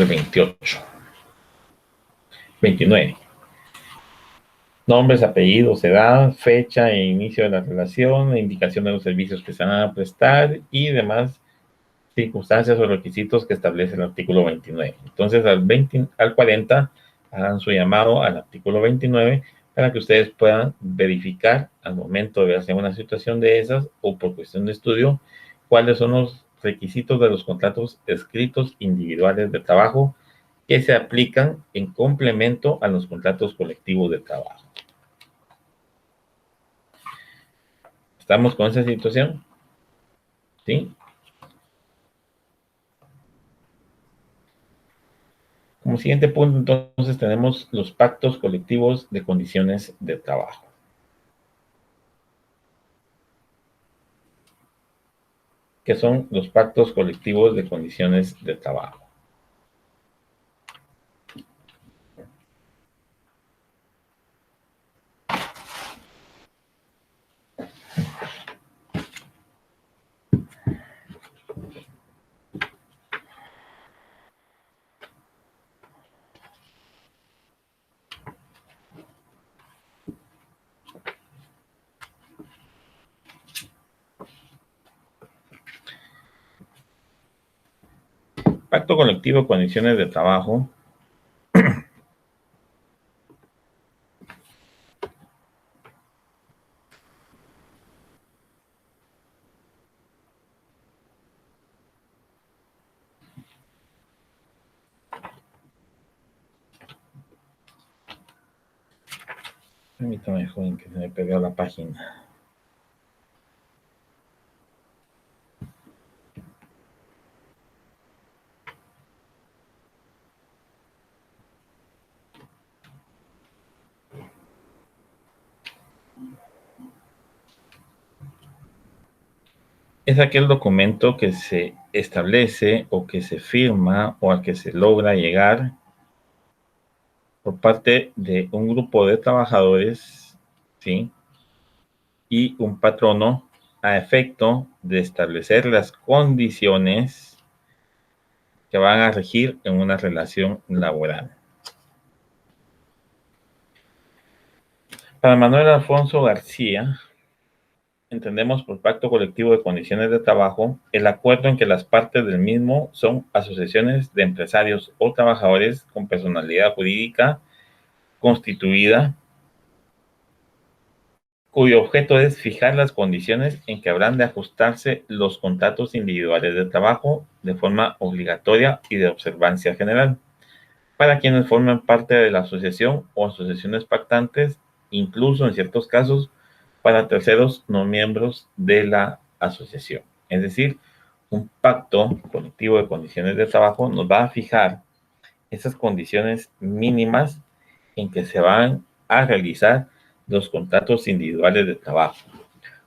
28, 29. Nombres, apellidos, edad, fecha e inicio de la relación, indicación de los servicios que se van a prestar y demás circunstancias o requisitos que establece el artículo 29. Entonces, al 40, hagan su llamado al artículo 29 para que ustedes puedan verificar al momento de verse en una situación de esas o por cuestión de estudio, cuáles son los requisitos de los contratos escritos individuales de trabajo que se aplican en complemento a los contratos colectivos de trabajo. ¿Estamos con esa situación? ¿Sí? Como siguiente punto, entonces, tenemos los pactos colectivos de condiciones de trabajo. ¿Qué son los pactos colectivos de condiciones de trabajo? Pacto colectivo de condiciones de trabajo permítame, joven, que se me perdió la página. Es aquel documento que se establece o que se firma o al que se logra llegar por parte de un grupo de trabajadores, ¿sí? Y un patrono a efecto de establecer las condiciones que van a regir en una relación laboral. Para Manuel Alfonso García, entendemos por pacto colectivo de condiciones de trabajo el acuerdo en que las partes del mismo son asociaciones de empresarios o trabajadores con personalidad jurídica constituida, cuyo objeto es fijar las condiciones en que habrán de ajustarse los contratos individuales de trabajo de forma obligatoria y de observancia general, para quienes forman parte de la asociación o asociaciones pactantes, incluso en ciertos casos para terceros no miembros de la asociación. Es decir, un pacto colectivo de condiciones de trabajo nos va a fijar esas condiciones mínimas en que se van a realizar los contratos individuales de trabajo.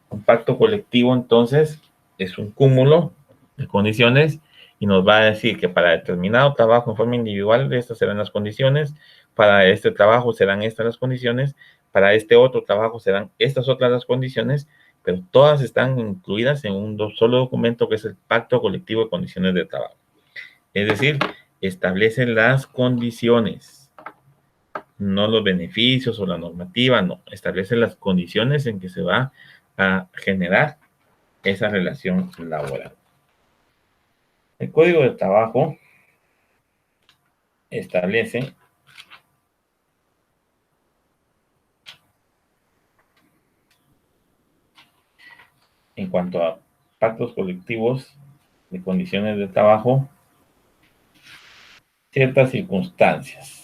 Un pacto colectivo, entonces, es un cúmulo de condiciones y nos va a decir que para determinado trabajo en forma individual, estas serán las condiciones, para este trabajo serán estas las condiciones, para este otro trabajo serán estas otras las condiciones, pero todas están incluidas en un solo documento que es el Pacto Colectivo de Condiciones de Trabajo. Es decir, establecen las condiciones, no los beneficios o la normativa, no, establece las condiciones en que se va a generar esa relación laboral. El Código de Trabajo establece en cuanto a pactos colectivos de condiciones de trabajo ciertas circunstancias.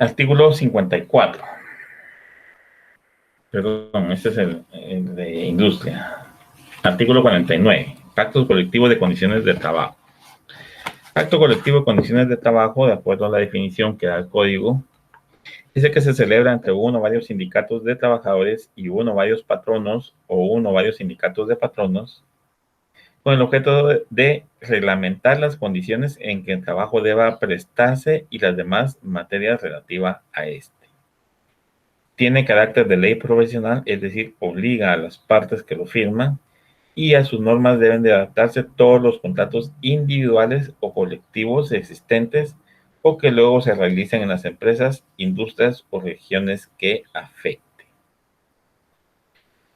Artículo 54. Perdón, este es el de industria. Artículo 49. Pactos colectivos de condiciones de trabajo. Pacto colectivo de condiciones de trabajo, de acuerdo a la definición que da el código, dice que se celebra entre uno o varios sindicatos de trabajadores y uno o varios patronos o uno o varios sindicatos de patronos con el objeto de reglamentar las condiciones en que el trabajo deba prestarse y las demás materias relativas a este. Tiene carácter de ley profesional, es decir, obliga a las partes que lo firman y a sus normas deben de adaptarse todos los contratos individuales o colectivos existentes o que luego se realicen en las empresas, industrias o regiones que afecten.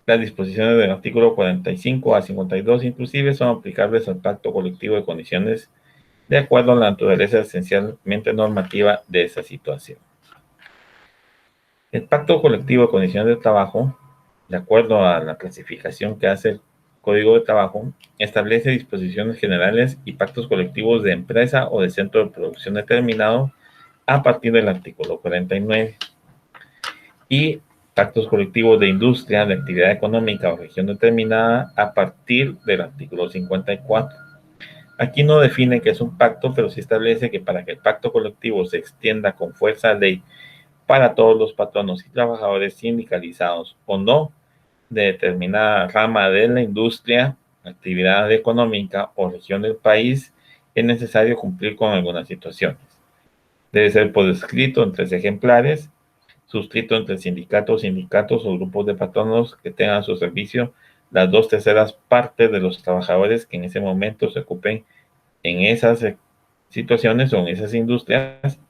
Las disposiciones del artículo 45 a 52 inclusive son aplicables al pacto colectivo de condiciones de acuerdo a la naturaleza esencialmente normativa de esa situación. El pacto colectivo de condiciones de trabajo, de acuerdo a la clasificación que hace el Código de Trabajo, establece disposiciones generales y pactos colectivos de empresa o de centro de producción determinado a partir del artículo 49 y pactos colectivos de industria, de actividad económica o región determinada a partir del artículo 54. Aquí no define qué es un pacto, pero sí establece que para que el pacto colectivo se extienda con fuerza de ley para todos los patronos y trabajadores sindicalizados o no de determinada rama de la industria, actividad económica o región del país, es necesario cumplir con algunas situaciones. Debe ser por escrito en 3 ejemplares, suscrito entre sindicatos o grupos de patronos que tengan a su servicio las 2/3 partes de los trabajadores que en ese momento se ocupen en esas situaciones o en esas industrias,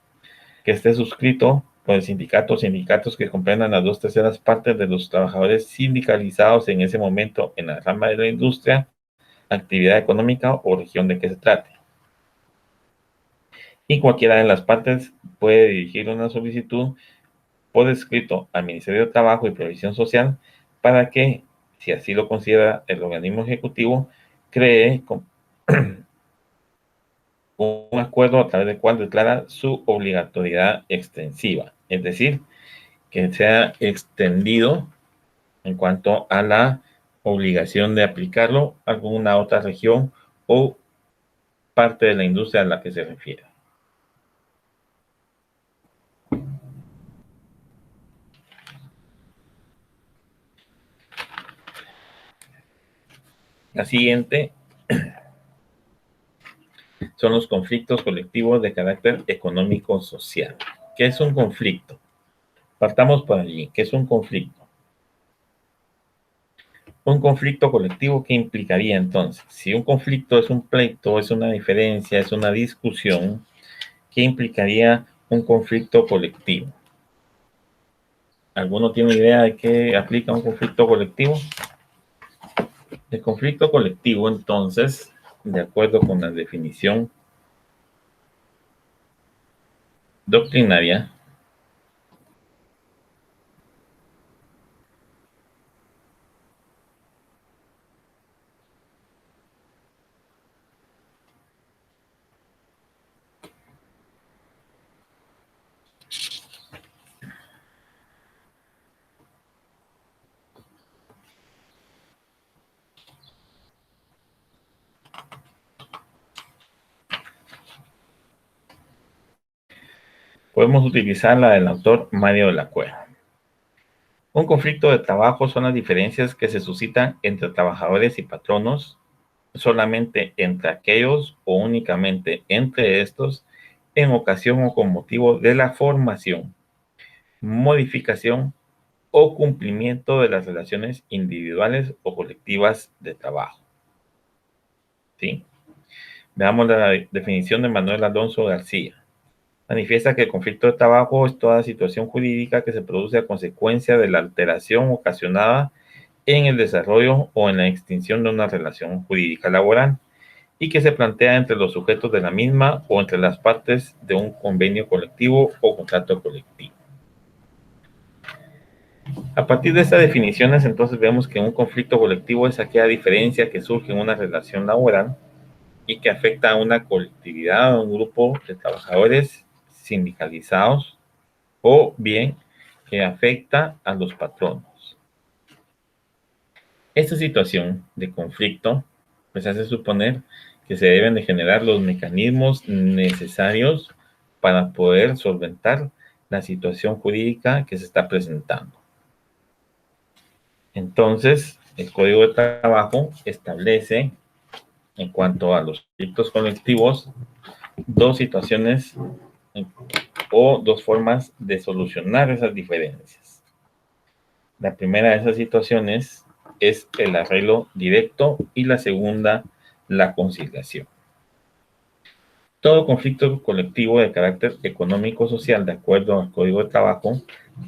que esté suscrito por el sindicato o sindicatos que comprendan las 2/3 partes de los trabajadores sindicalizados en ese momento en la rama de la industria, actividad económica o región de que se trate. Y cualquiera de las partes puede dirigir una solicitud por escrito al Ministerio de Trabajo y Previsión Social para que, si así lo considera el organismo ejecutivo, cree un acuerdo a través del cual declara su obligatoriedad extensiva, es decir, que sea extendido en cuanto a la obligación de aplicarlo a alguna otra región o parte de la industria a la que se refiere. La siguiente son los conflictos colectivos de carácter económico-social. ¿Qué es un conflicto? Partamos por allí. ¿Qué es un conflicto? Un conflicto colectivo, ¿qué implicaría entonces? Si un conflicto es un pleito, es una diferencia, es una discusión, ¿qué implicaría un conflicto colectivo? ¿Alguno tiene idea de qué aplica un conflicto colectivo? El conflicto colectivo, entonces, de acuerdo con la definición doctrinaria, podemos utilizar la del autor Mario de la Cueva. Un conflicto de trabajo son las diferencias que se suscitan entre trabajadores y patronos, solamente entre aquellos o únicamente entre estos, en ocasión o con motivo de la formación, modificación o cumplimiento de las relaciones individuales o colectivas de trabajo. ¿Sí? Veamos la definición de Manuel Alonso García. Manifiesta que el conflicto de trabajo es toda situación jurídica que se produce a consecuencia de la alteración ocasionada en el desarrollo o en la extinción de una relación jurídica laboral y que se plantea entre los sujetos de la misma o entre las partes de un convenio colectivo o contrato colectivo. A partir de estas definiciones, entonces vemos que un conflicto colectivo es aquella diferencia que surge en una relación laboral y que afecta a una colectividad, a un grupo de trabajadores sindicalizados o bien que afecta a los patronos. Esta situación de conflicto pues hace suponer que se deben de generar los mecanismos necesarios para poder solventar la situación jurídica que se está presentando. Entonces, el Código de Trabajo establece, en cuanto a los conflictos colectivos, dos situaciones o dos formas de solucionar esas diferencias. La primera de esas situaciones es el arreglo directo y la segunda, la conciliación. Todo conflicto colectivo de carácter económico-social, de acuerdo al Código de Trabajo,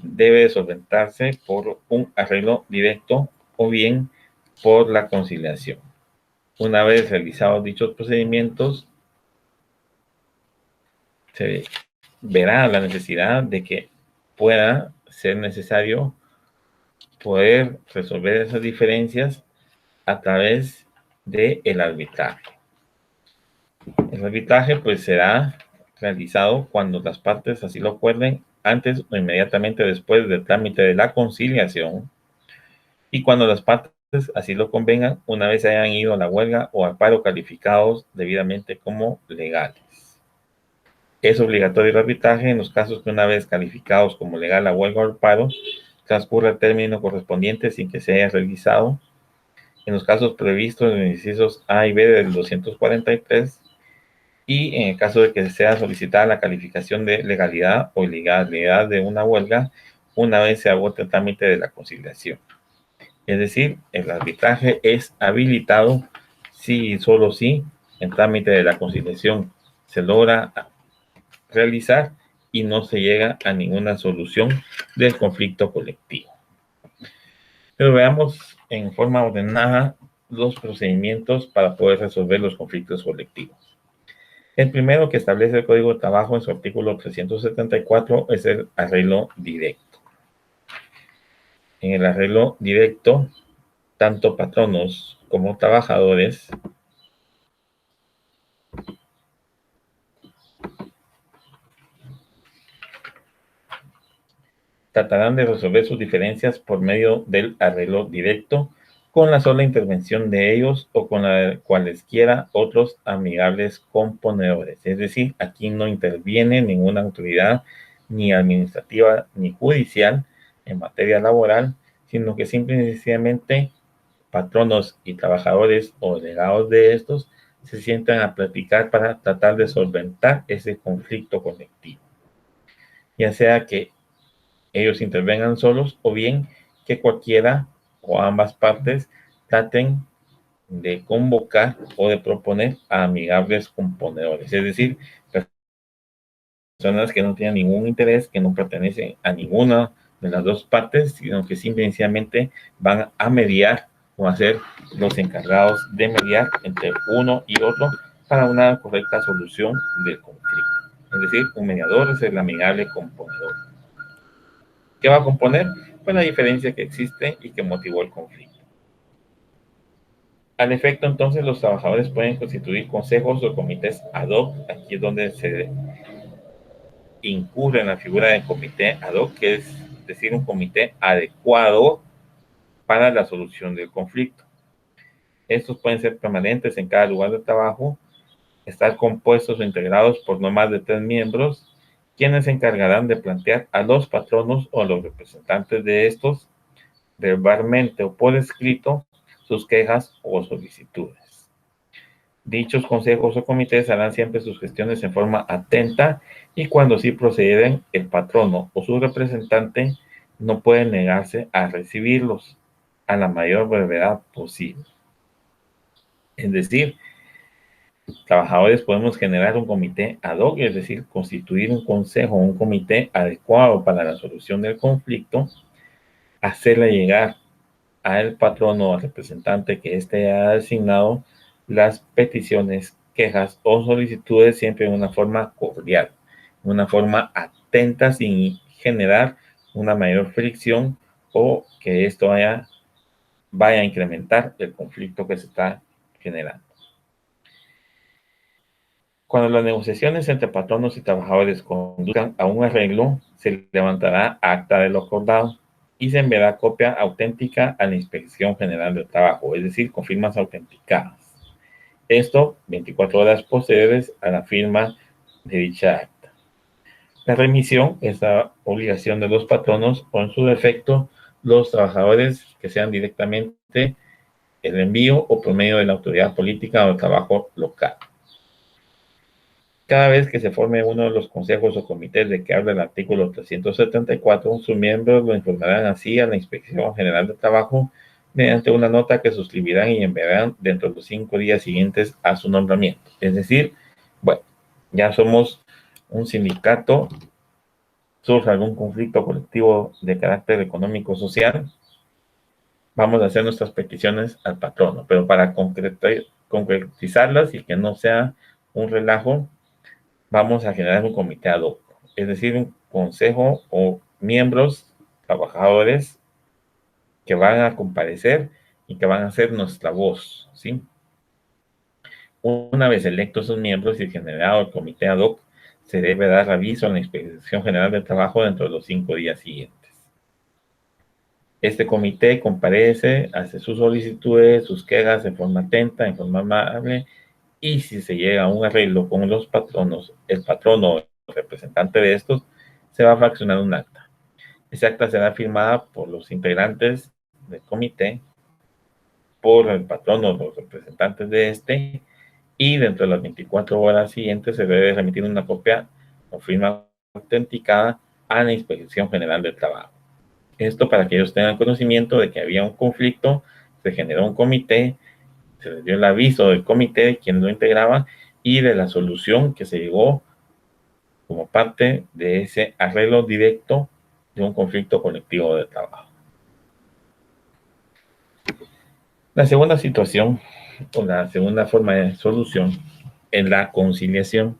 debe solventarse por un arreglo directo o bien por la conciliación. Una vez realizados dichos procedimientos, se verá la necesidad de que pueda ser necesario poder resolver esas diferencias a través del arbitraje. El arbitraje pues será realizado cuando las partes así lo acuerden, antes o inmediatamente después del trámite de la conciliación, y cuando las partes así lo convengan, una vez hayan ido a la huelga o al paro calificados debidamente como legales. Es obligatorio el arbitraje en los casos que, una vez calificados como legal la huelga o el paro, transcurra el término correspondiente sin que se haya realizado. En los casos previstos en los incisos A y B del 243, y en el caso de que sea solicitada la calificación de legalidad o ilegalidad de una huelga, una vez se agote el trámite de la conciliación. Es decir, el arbitraje es habilitado si y solo si el trámite de la conciliación se logra realizar y no se llega a ninguna solución del conflicto colectivo. Pero veamos en forma ordenada los procedimientos para poder resolver los conflictos colectivos. El primero que establece el Código de Trabajo en su artículo 374 es el arreglo directo. En el arreglo directo, tanto patronos como trabajadores tratarán de resolver sus diferencias por medio del arreglo directo, con la sola intervención de ellos o con la de cualesquiera otros amigables componedores. Es decir, aquí no interviene ninguna autoridad, ni administrativa ni judicial, en materia laboral, sino que simple y sencillamente patronos y trabajadores o delegados de estos se sientan a platicar para tratar de solventar ese conflicto colectivo, ya sea que ellos intervengan solos o bien que cualquiera o ambas partes traten de convocar o de proponer a amigables componedores, es decir, personas que no tienen ningún interés, que no pertenecen a ninguna de las dos partes, sino que simplemente van a mediar o a ser los encargados de mediar entre uno y otro para una correcta solución del conflicto. Es decir, un mediador es el amigable componedor. ¿Qué va a componer? Pues la diferencia que existe y que motivó el conflicto. Al efecto, entonces, los trabajadores pueden constituir consejos o comités ad hoc. Aquí es donde se incurre en la figura de comité ad hoc, que es decir, un comité adecuado para la solución del conflicto. Estos pueden ser permanentes en cada lugar de trabajo, estar compuestos o integrados por no más de 3 miembros, quienes se encargarán de plantear a los patronos o a los representantes de estos, verbalmente o por escrito, sus quejas o solicitudes. Dichos consejos o comités harán siempre sus gestiones en forma atenta, y cuando sí proceden, el patrono o su representante no puede negarse a recibirlos a la mayor brevedad posible. Es decir, trabajadores podemos generar un comité ad hoc, es decir, constituir un consejo o un comité adecuado para la solución del conflicto, hacerle llegar al patrono o al representante que éste haya designado las peticiones, quejas o solicitudes, siempre en una forma cordial, una forma atenta, sin generar una mayor fricción o que esto vaya a incrementar el conflicto que se está generando. Cuando las negociaciones entre patronos y trabajadores conduzcan a un arreglo, se levantará acta de lo acordado y se enviará copia auténtica a la Inspección General del Trabajo, es decir, con firmas autenticadas. Esto 24 horas posteriores a la firma de dicha acta. La remisión es la obligación de los patronos o, en su defecto, los trabajadores, que sean directamente el envío o por medio de la autoridad política o de trabajo local. Cada vez que se forme uno de los consejos o comités de que habla el artículo 374, sus miembros lo informarán así a la Inspección General de Trabajo mediante una nota que suscribirán y enviarán dentro de los 5 días siguientes a su nombramiento. Es decir, bueno, ya somos un sindicato, surge algún conflicto colectivo de carácter económico-social, vamos a hacer nuestras peticiones al patrono, pero para concretizarlas y que no sea un relajo, vamos a generar un comité ad hoc, es decir, un consejo o miembros, trabajadores que van a comparecer y que van a ser nuestra voz, ¿sí? Una vez electos sus miembros y generado el comité ad hoc, se debe dar aviso a la Inspección General del Trabajo dentro de los 5 días siguientes. Este comité comparece, hace sus solicitudes, sus quejas en forma atenta, en forma amable, y si se llega a un arreglo con los patronos, el patrono o el representante de estos, se va a fraccionar un acta. Esa acta será firmada por los integrantes del comité, por el patrono o los representantes de este, y dentro de las 24 horas siguientes se debe remitir una copia o firma autenticada a la Inspección General del Trabajo. Esto para que ellos tengan conocimiento de que había un conflicto, se generó un comité, se les dio el aviso del comité de quien lo integraba y de la solución que se llegó como parte de ese arreglo directo de un conflicto colectivo de trabajo. La segunda situación o la segunda forma de solución es la conciliación.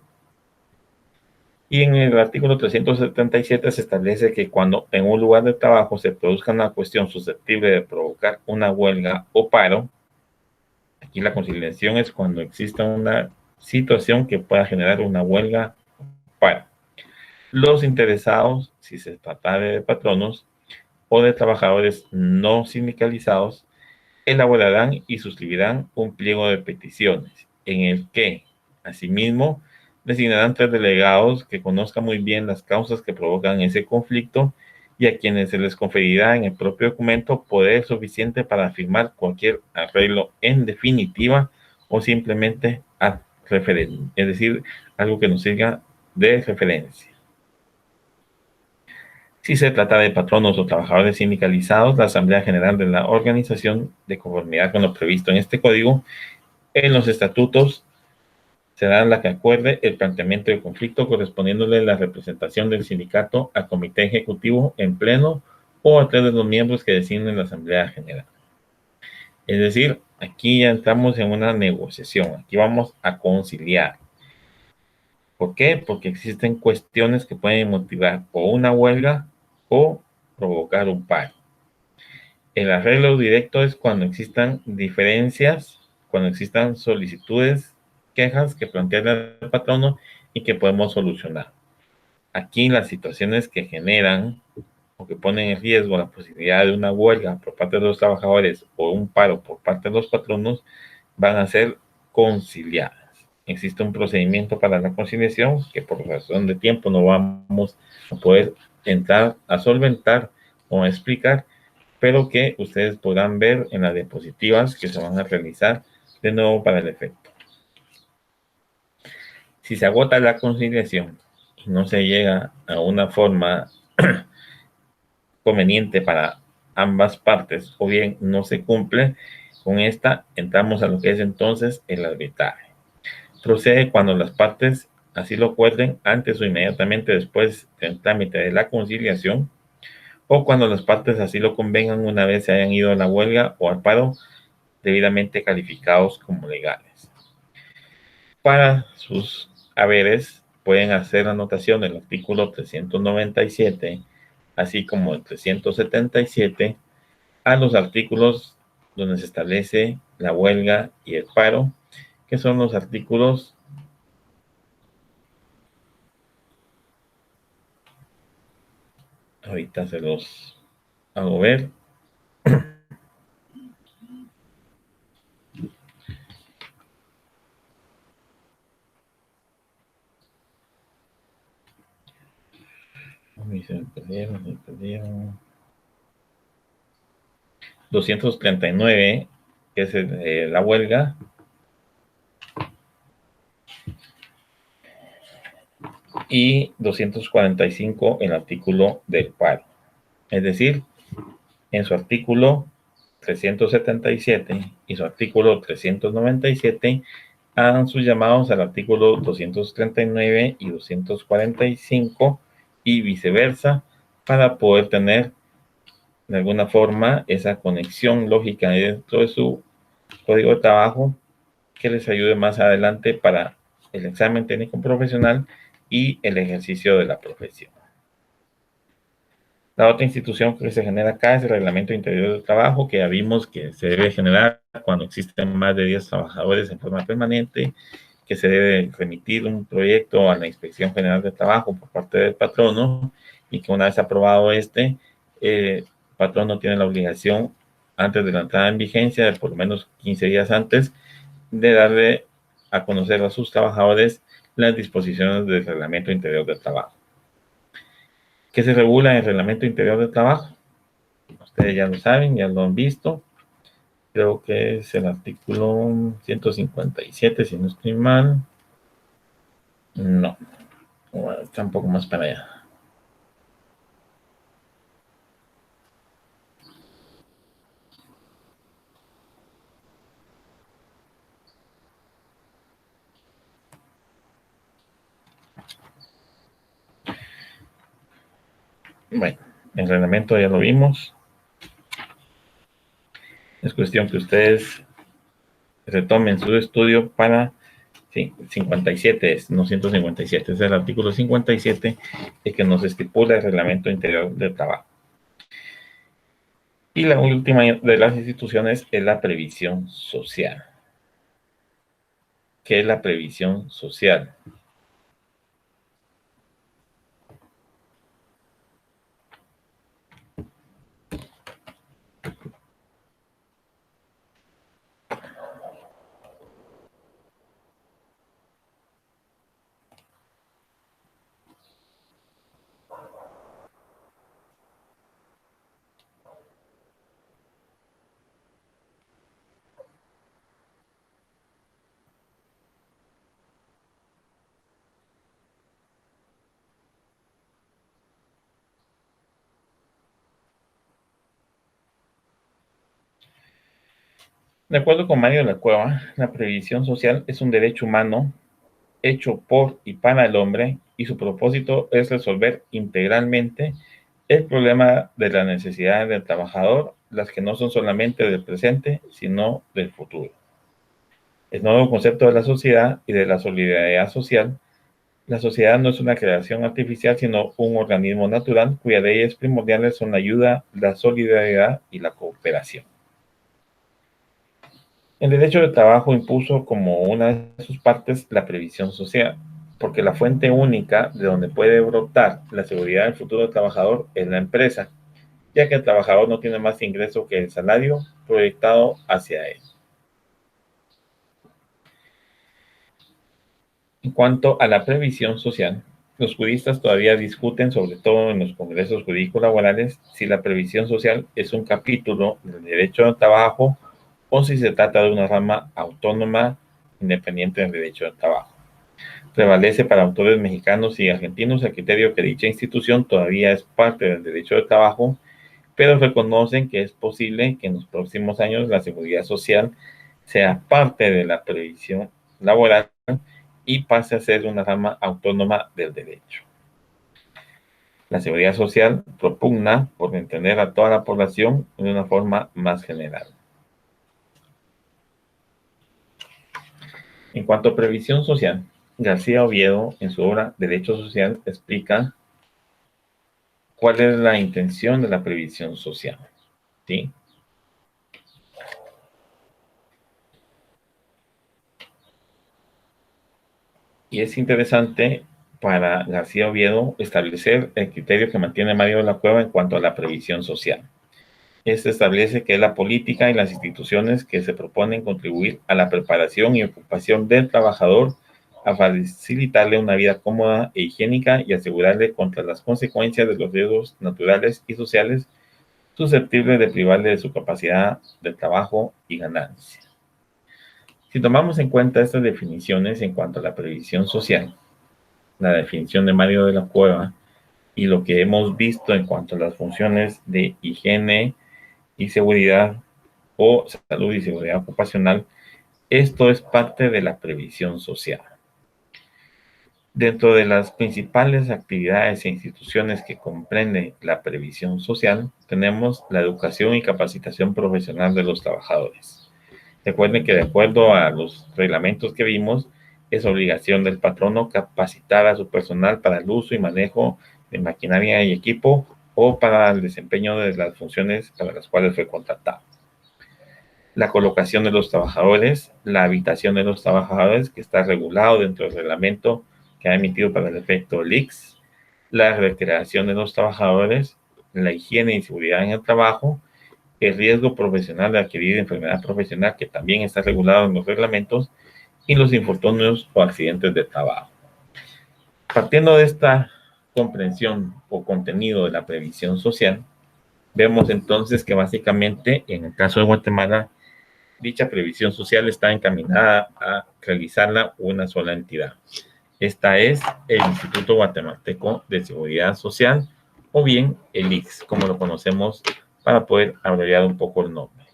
Y en el artículo 377 se establece que cuando en un lugar de trabajo se produzca una cuestión susceptible de provocar una huelga o paro, aquí la conciliación es cuando exista una situación que pueda generar una huelga o paro. Los interesados, si se trata de patronos o de trabajadores no sindicalizados, elaborarán y suscribirán un pliego de peticiones en el que, asimismo, designarán 3 delegados que conozcan muy bien las causas que provocan ese conflicto y a quienes se les conferirá en el propio documento poder suficiente para firmar cualquier arreglo en definitiva o simplemente ad referendum, es decir, algo que nos sirva de referencia. Si se trata de patronos o trabajadores sindicalizados, la Asamblea General de la organización, de conformidad con lo previsto en este código, en los estatutos, será la que acuerde el planteamiento del conflicto correspondiéndole la representación del sindicato al comité ejecutivo en pleno o a 3 de los miembros que designen la Asamblea General. Es decir, aquí ya entramos en una negociación, aquí vamos a conciliar. ¿Por qué? Porque existen cuestiones que pueden motivar o una huelga o provocar un paro. El arreglo directo es cuando existan diferencias, cuando existan solicitudes, quejas que plantea el patrono y que podemos solucionar. Aquí las situaciones que generan o que ponen en riesgo la posibilidad de una huelga por parte de los trabajadores o un paro por parte de los patronos van a ser conciliadas. Existe un procedimiento para la conciliación que por razón de tiempo no vamos a poder entrar a solventar o a explicar, pero que ustedes podrán ver en las diapositivas que se van a realizar de nuevo para el efecto. Si se agota la conciliación y no se llega a una forma conveniente para ambas partes o bien no se cumple con esta, entramos a lo que es entonces el arbitraje. Procede cuando las partes así lo acuerden antes o inmediatamente después del trámite de la conciliación o cuando las partes así lo convengan una vez se hayan ido a la huelga o al paro debidamente calificados como legales. Para sus haberes pueden hacer anotación del artículo 397, así como el 377, a los artículos donde se establece la huelga y el paro, que son los artículos Ahorita se los hago ver. Se me perdieron. 239, que es la huelga, y 245 el artículo del paro. Es decir, en su artículo 377 y su artículo 397 hagan sus llamados al artículo 239 y 245 y viceversa para poder tener de alguna forma esa conexión lógica dentro de su código de trabajo que les ayude más adelante para el examen técnico profesional y el ejercicio de la profesión. La otra institución que se genera acá es el Reglamento Interior del Trabajo, que ya vimos que se debe generar cuando existen más de 10 trabajadores en forma permanente, que se debe remitir un proyecto a la Inspección General de Trabajo por parte del patrono y que una vez aprobado el patrono tiene la obligación, antes de la entrada en vigencia, de por lo menos 15 días antes, de darle a conocer a sus trabajadores las disposiciones del Reglamento Interior del Trabajo. ¿Qué se regula en el Reglamento Interior del Trabajo? Ustedes ya lo saben, ya lo han visto. Creo que es el artículo 157, si no estoy mal. No, bueno, está un poco más para allá. Bueno, el reglamento ya lo vimos. Es cuestión que ustedes retomen su estudio para... Sí, 57 es, no 157, es el artículo 57 el que nos estipula el Reglamento Interior del Trabajo. Y la última de las instituciones es la previsión social. ¿Qué es la previsión social? De acuerdo con Mario de la Cueva, la previsión social es un derecho humano hecho por y para el hombre y su propósito es resolver integralmente el problema de las necesidades del trabajador, las que no son solamente del presente, sino del futuro. El nuevo concepto de la sociedad y de la solidaridad social. La sociedad no es una creación artificial, sino un organismo natural cuyas leyes primordiales son la ayuda, la solidaridad y la cooperación. El derecho de trabajo impuso como una de sus partes la previsión social, porque la fuente única de donde puede brotar la seguridad del futuro del trabajador es la empresa, ya que el trabajador no tiene más ingreso que el salario proyectado hacia él. En cuanto a la previsión social, los juristas todavía discuten, sobre todo en los congresos jurídico-laborales, si la previsión social es un capítulo del derecho al trabajo o si se trata de una rama autónoma independiente del derecho al trabajo. Prevalece para autores mexicanos y argentinos el criterio que dicha institución todavía es parte del derecho de trabajo, pero reconocen que es posible que en los próximos años la seguridad social sea parte de la previsión laboral y pase a ser una rama autónoma del derecho. La seguridad social propugna por entender a toda la población de una forma más general. En cuanto a previsión social, García Oviedo, en su obra Derecho Social, explica cuál es la intención de la previsión social. ¿Sí? Y es interesante para García Oviedo establecer el criterio que mantiene Mario de la Cueva en cuanto a la previsión social. Este establece que es la política y las instituciones que se proponen contribuir a la preparación y ocupación del trabajador, a facilitarle una vida cómoda e higiénica y asegurarle contra las consecuencias de los riesgos naturales y sociales susceptibles de privarle de su capacidad de trabajo y ganancia. Si tomamos en cuenta estas definiciones en cuanto a la previsión social, la definición de Mario de la Cueva y lo que hemos visto en cuanto a las funciones de higiene y seguridad o salud y seguridad ocupacional, esto es parte de la previsión social. Dentro de las principales actividades e instituciones que comprende la previsión social, tenemos la educación y capacitación profesional de los trabajadores. Recuerden que de acuerdo a los reglamentos que vimos, es obligación del patrono capacitar a su personal para el uso y manejo de maquinaria y equipo o para el desempeño de las funciones para las cuales fue contratado. La colocación de los trabajadores, la habitación de los trabajadores, que está regulado dentro del reglamento que ha emitido para el efecto el ICS, la recreación de los trabajadores, la higiene y seguridad en el trabajo, el riesgo profesional de adquirir enfermedad profesional, que también está regulado en los reglamentos, y los infortunios o accidentes de trabajo. Partiendo de esta comprensión o contenido de la previsión social, vemos entonces que básicamente, en el caso de Guatemala, dicha previsión social está encaminada a realizarla una sola entidad. Esta es el Instituto Guatemalteco de Seguridad Social, o bien el ICS, como lo conocemos para poder abreviar un poco el nombre.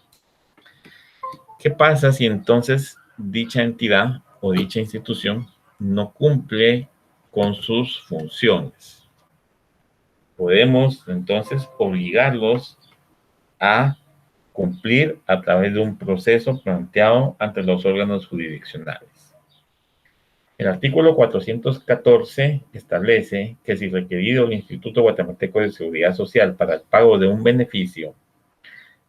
¿Qué pasa si entonces dicha entidad o dicha institución no cumple con sus funciones? Podemos entonces obligarlos a cumplir a través de un proceso planteado ante los órganos jurisdiccionales. El artículo 414 establece que si requerido el Instituto Guatemalteco de Seguridad Social para el pago de un beneficio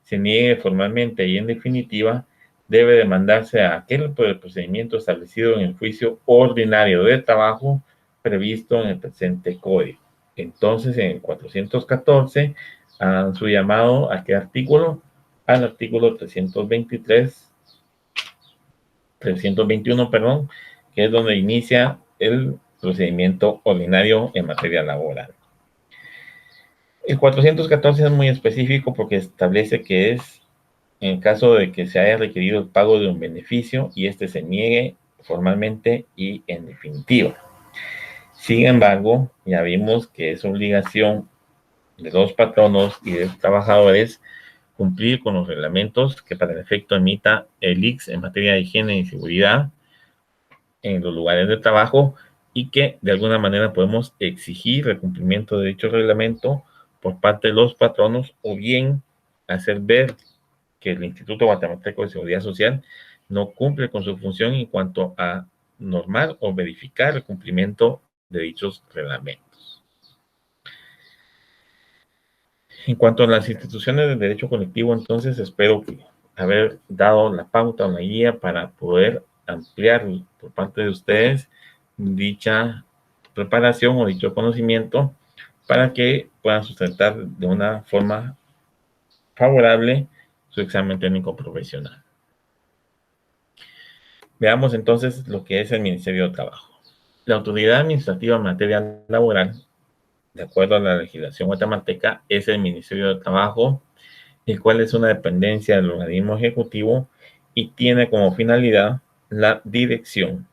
se niegue formalmente y en definitiva, debe demandarse a aquel por el procedimiento establecido en el juicio ordinario de trabajo previsto en el presente código. Entonces, en el 414, hagan su llamado a qué artículo, al artículo 321, que es donde inicia el procedimiento ordinario en materia laboral. El 414 es muy específico porque establece que es en caso de que se haya requerido el pago de un beneficio y este se niegue formalmente y en definitiva. Sin embargo, ya vimos que es obligación de los patronos y de los trabajadores cumplir con los reglamentos que para el efecto emita el ICS en materia de higiene y seguridad en los lugares de trabajo y que de alguna manera podemos exigir el cumplimiento de dicho reglamento por parte de los patronos o bien hacer ver que el Instituto Guatemalteco de Seguridad Social no cumple con su función en cuanto a normar o verificar el cumplimiento de dichos reglamentos. En cuanto a las instituciones de derecho colectivo, entonces espero que haber dado la pauta o la guía para poder ampliar por parte de ustedes dicha preparación o dicho conocimiento para que puedan sustentar de una forma favorable su examen técnico profesional. Veamos entonces lo que es el Ministerio de Trabajo. La autoridad administrativa en materia laboral, de acuerdo a la legislación guatemalteca, es el Ministerio de Trabajo, el cual es una dependencia del organismo ejecutivo y tiene como finalidad la dirección,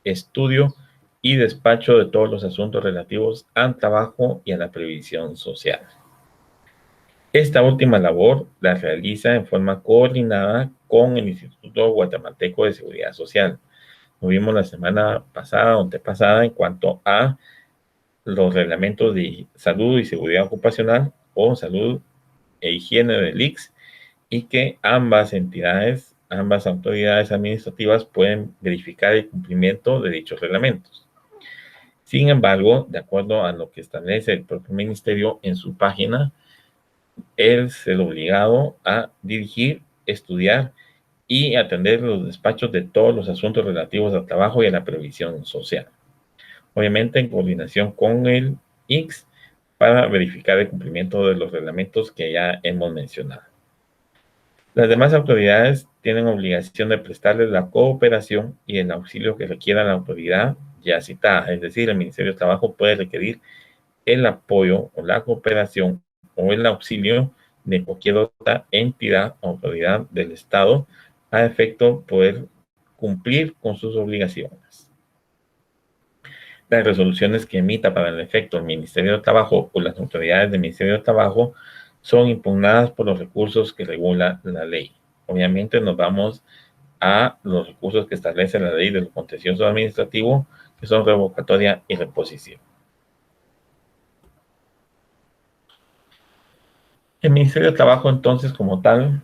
estudio y despacho de todos los asuntos relativos al trabajo y a la previsión social. Esta última labor la realiza en forma coordinada con el Instituto Guatemalteco de Seguridad Social. Lo vimos la semana pasada o antepasada en cuanto a los reglamentos de salud y seguridad ocupacional o salud e higiene del ICS y que ambas entidades, ambas autoridades administrativas pueden verificar el cumplimiento de dichos reglamentos. Sin embargo, de acuerdo a lo que establece el propio ministerio en su página, es el obligado a dirigir, estudiar y atender los despachos de todos los asuntos relativos al trabajo y a la previsión social. obviamente en coordinación con el INCS para verificar el cumplimiento de los reglamentos que ya hemos mencionado. Las demás autoridades tienen obligación de prestarles la cooperación y el auxilio que requiera la autoridad ya citada, es decir, el Ministerio de Trabajo puede requerir el apoyo o la cooperación o el auxilio de cualquier otra entidad o autoridad del Estado a efecto de poder cumplir con sus obligaciones. Las resoluciones que emita para el efecto el Ministerio de Trabajo o las autoridades del Ministerio de Trabajo son impugnadas por los recursos que regula la ley. Obviamente nos vamos a los recursos que establece la ley del contencioso administrativo, que son revocatoria y reposición. El Ministerio de Trabajo, entonces, como tal,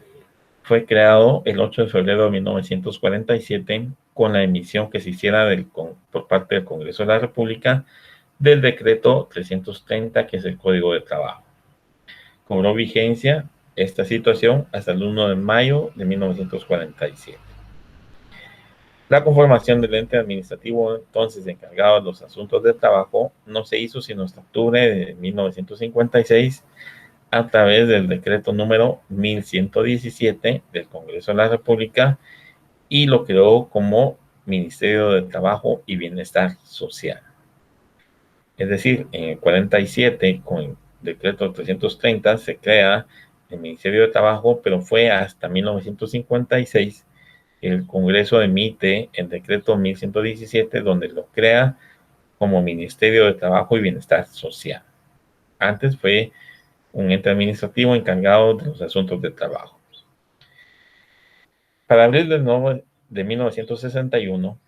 fue creado el 8 de febrero de 1947 con la emisión que se hiciera por parte del Congreso de la República del decreto 330, que es el Código de Trabajo. Cobró vigencia esta situación hasta el 1 de mayo de 1947. La conformación del ente administrativo entonces encargado de los asuntos de trabajo no se hizo sino hasta octubre de 1956 a través del decreto número 1117 del Congreso de la República y lo creó como Ministerio de Trabajo y Bienestar Social. Es decir, en el 47, con el decreto 330, se crea el Ministerio de Trabajo, pero fue hasta 1956 el Congreso emite el decreto 1117, donde lo crea como Ministerio de Trabajo y Bienestar Social. Antes fue un ente administrativo encargado de los asuntos de trabajo. Para abril de 1961,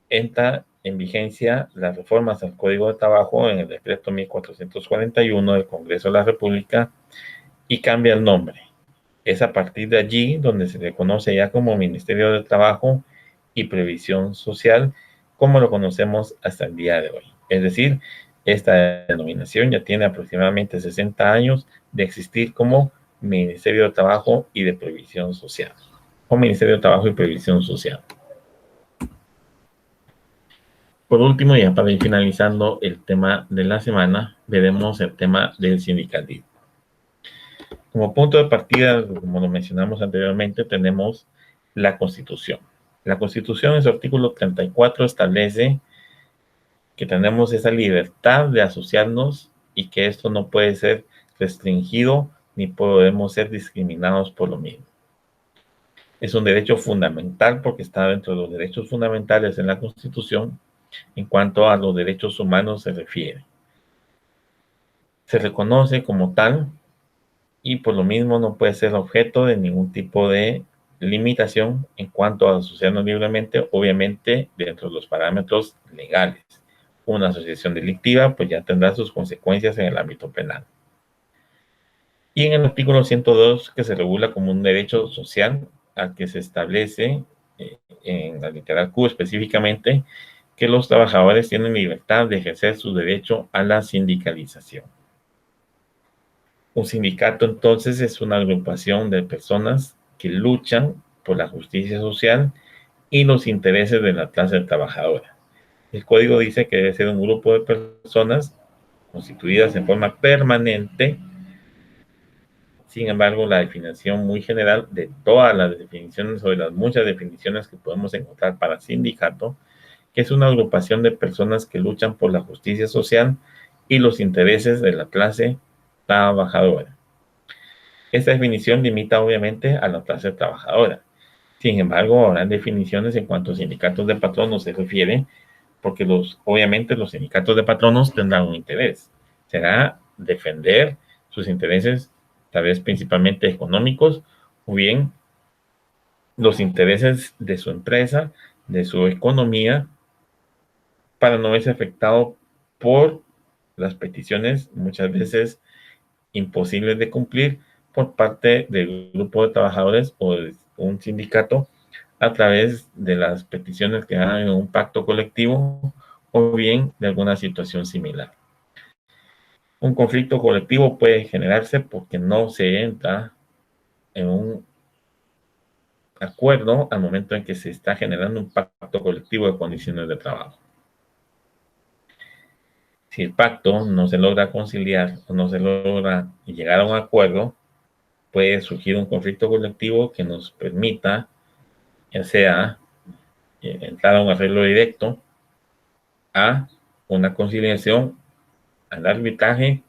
entra en vigencia las reformas al Código de Trabajo en el decreto 1441 del Congreso de la República y cambia el nombre. Es a partir de allí donde se le conoce ya como Ministerio de Trabajo y Previsión Social, como lo conocemos hasta el día de hoy. Es decir, esta denominación ya tiene aproximadamente 60 años de existir como Ministerio de Trabajo y de Previsión Social, o Ministerio de Trabajo y Previsión Social. Por último, ya para ir finalizando el tema de la semana, veremos el tema del sindicalismo. Como punto de partida, como lo mencionamos anteriormente, tenemos la Constitución. La Constitución en su artículo 34 establece que tenemos esa libertad de asociarnos y que esto no puede ser restringido ni podemos ser discriminados por lo mismo. Es un derecho fundamental porque está dentro de los derechos fundamentales en la Constitución en cuanto a los derechos humanos se refiere. Se reconoce como tal y por lo mismo no puede ser objeto de ningún tipo de limitación en cuanto a asociarnos libremente, obviamente dentro de los parámetros legales. Una asociación delictiva pues ya tendrá sus consecuencias en el ámbito penal. Y en el artículo 102, que se regula como un derecho social al que se establece en la literal Q específicamente, que los trabajadores tienen libertad de ejercer su derecho a la sindicalización. Un sindicato entonces es una agrupación de personas que luchan por la justicia social y los intereses de la clase trabajadora. El código dice que debe ser un grupo de personas constituidas en forma permanente. Sin embargo, la definición muy general de todas las definiciones o de las muchas definiciones que podemos encontrar para sindicato, que es una agrupación de personas que luchan por la justicia social y los intereses de la clase trabajadora. Esta definición limita obviamente a la clase trabajadora. Sin embargo, habrá definiciones en cuanto a sindicatos de patronos se refiere, porque obviamente los sindicatos de patronos tendrán un interés. Será defender sus intereses, tal vez principalmente económicos, o bien los intereses de su empresa, de su economía, para no verse afectado por las peticiones muchas veces imposibles de cumplir por parte del grupo de trabajadores o de un sindicato a través de las peticiones que hagan en un pacto colectivo o bien de alguna situación similar. Un conflicto colectivo puede generarse porque no se entra en un acuerdo al momento en que se está generando un pacto colectivo de condiciones de trabajo. Si el pacto no se logra conciliar o no se logra llegar a un acuerdo, puede surgir un conflicto colectivo que nos permita, ya sea entrar a un arreglo directo, a una conciliación, al arbitraje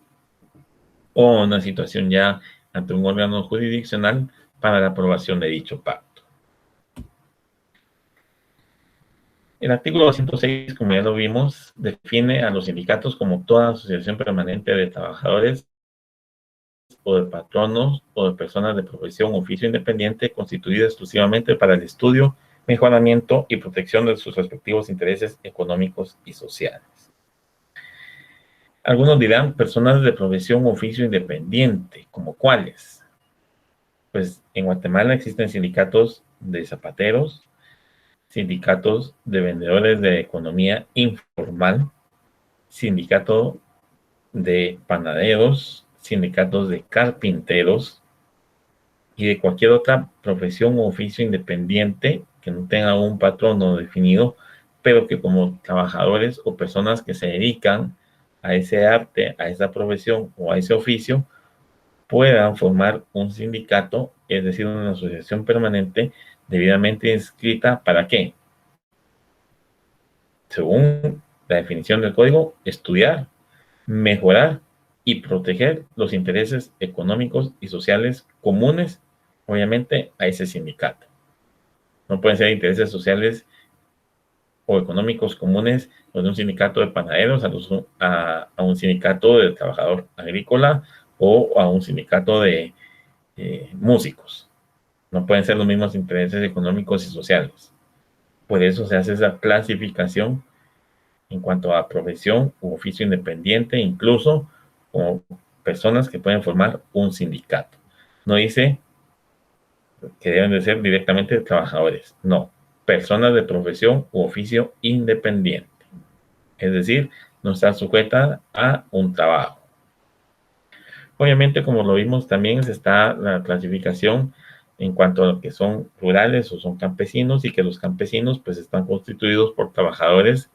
o una situación ya ante un órgano jurisdiccional para la aprobación de dicho pacto. El artículo 206, como ya lo vimos, define a los sindicatos como toda asociación permanente de trabajadores o de patronos o de personas de profesión o oficio independiente constituida exclusivamente para el estudio, mejoramiento y protección de sus respectivos intereses económicos y sociales. Algunos dirán personas de profesión o oficio independiente, ¿como cuáles? Pues en Guatemala existen sindicatos de zapateros, sindicatos de vendedores de economía informal, sindicato de panaderos, sindicatos de carpinteros y de cualquier otra profesión o oficio independiente que no tenga un patrono definido, pero que como trabajadores o personas que se dedican a ese arte, a esa profesión o a ese oficio, puedan formar un sindicato, es decir, una asociación permanente debidamente inscrita. ¿Para qué? Según la definición del código, estudiar, mejorar y proteger los intereses económicos y sociales comunes, obviamente, a ese sindicato. No pueden ser intereses sociales o económicos comunes los de un sindicato de panaderos a un sindicato de trabajador agrícola o a un sindicato de músicos. No pueden ser los mismos intereses económicos y sociales. Por eso se hace esa clasificación en cuanto a profesión u oficio independiente, incluso como personas que pueden formar un sindicato. No dice que deben de ser directamente trabajadores, no, personas de profesión u oficio independiente. Es decir, no está sujeta a un trabajo. Obviamente, como lo vimos, también está la clasificación en cuanto a lo que son rurales o son campesinos, y que los campesinos pues están constituidos por trabajadores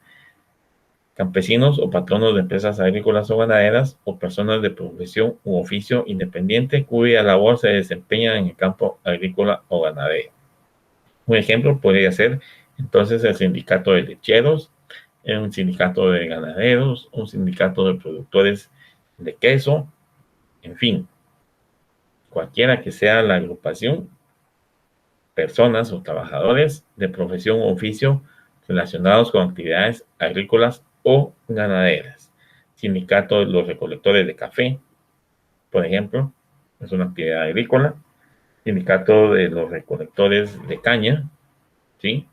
campesinos o patronos de empresas agrícolas o ganaderas o personas de profesión u oficio independiente cuya labor se desempeña en el campo agrícola o ganadero. Un ejemplo podría ser entonces el sindicato de lecheros, un sindicato de ganaderos, un sindicato de productores de queso, en fin, cualquiera que sea la agrupación, personas o trabajadores de profesión o oficio relacionados con actividades agrícolas o ganaderas. Sindicato de los recolectores de café, por ejemplo, es una actividad agrícola. Sindicato de los recolectores de caña, ¿sí?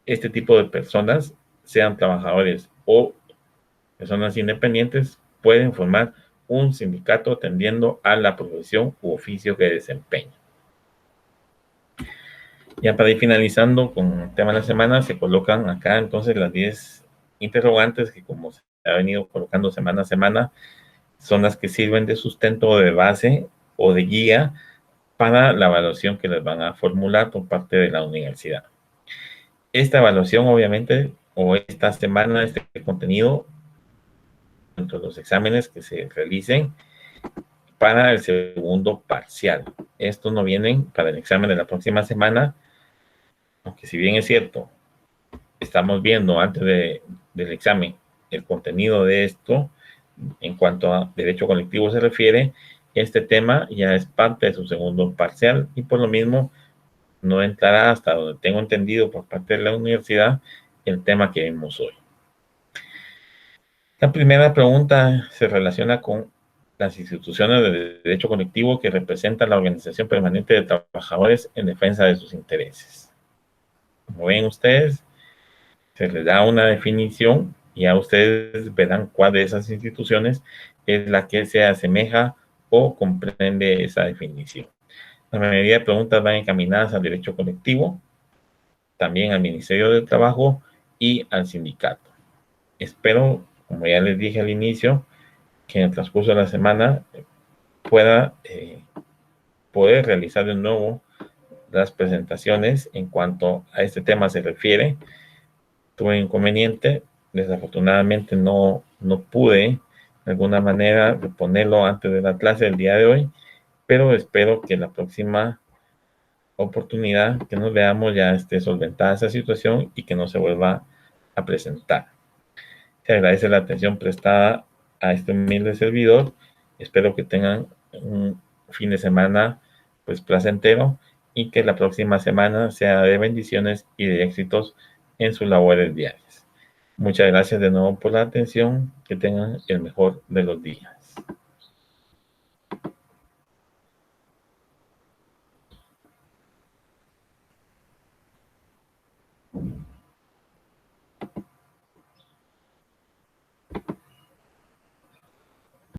Este tipo de personas, sean trabajadores o personas independientes, pueden formar un sindicato tendiendo a la profesión u oficio que desempeñan. Ya para ir finalizando con el tema de la semana, se colocan acá entonces las 10 interrogantes que, como se ha venido colocando semana a semana, son las que sirven de sustento o de base o de guía para la evaluación que les van a formular por parte de la universidad. Esta evaluación, obviamente, o esta semana, este contenido, dentro de los exámenes que se realicen para el segundo parcial. Estos no vienen para el examen de la próxima semana, aunque si bien es cierto, estamos viendo antes del examen el contenido de esto, en cuanto a derecho colectivo se refiere, este tema ya es parte de su segundo parcial y por lo mismo no entrará, hasta donde tengo entendido por parte de la universidad, el tema que vimos hoy. La primera pregunta se relaciona con las instituciones de derecho colectivo que representan la Organización Permanente de Trabajadores en defensa de sus intereses. Como ven ustedes, se les da una definición y ya ustedes verán cuál de esas instituciones es la que se asemeja o comprende esa definición. La mayoría de preguntas van encaminadas al derecho colectivo, también al Ministerio de Trabajo y al sindicato. Espero, como ya les dije al inicio, que en el transcurso de la semana pueda poder realizar de nuevo las presentaciones en cuanto a este tema se refiere. Tuve inconveniente, desafortunadamente no no pude de alguna manera ponerlo antes de la clase del día de hoy, pero espero que la próxima oportunidad que nos veamos ya esté solventada esa situación y que no se vuelva a presentar. Se agradece la atención prestada a este humilde servidor. Espero que tengan un fin de semana pues placentero y que la próxima semana sea de bendiciones y de éxitos en sus labores diarias. Muchas gracias de nuevo por la atención. Que tengan el mejor de los días.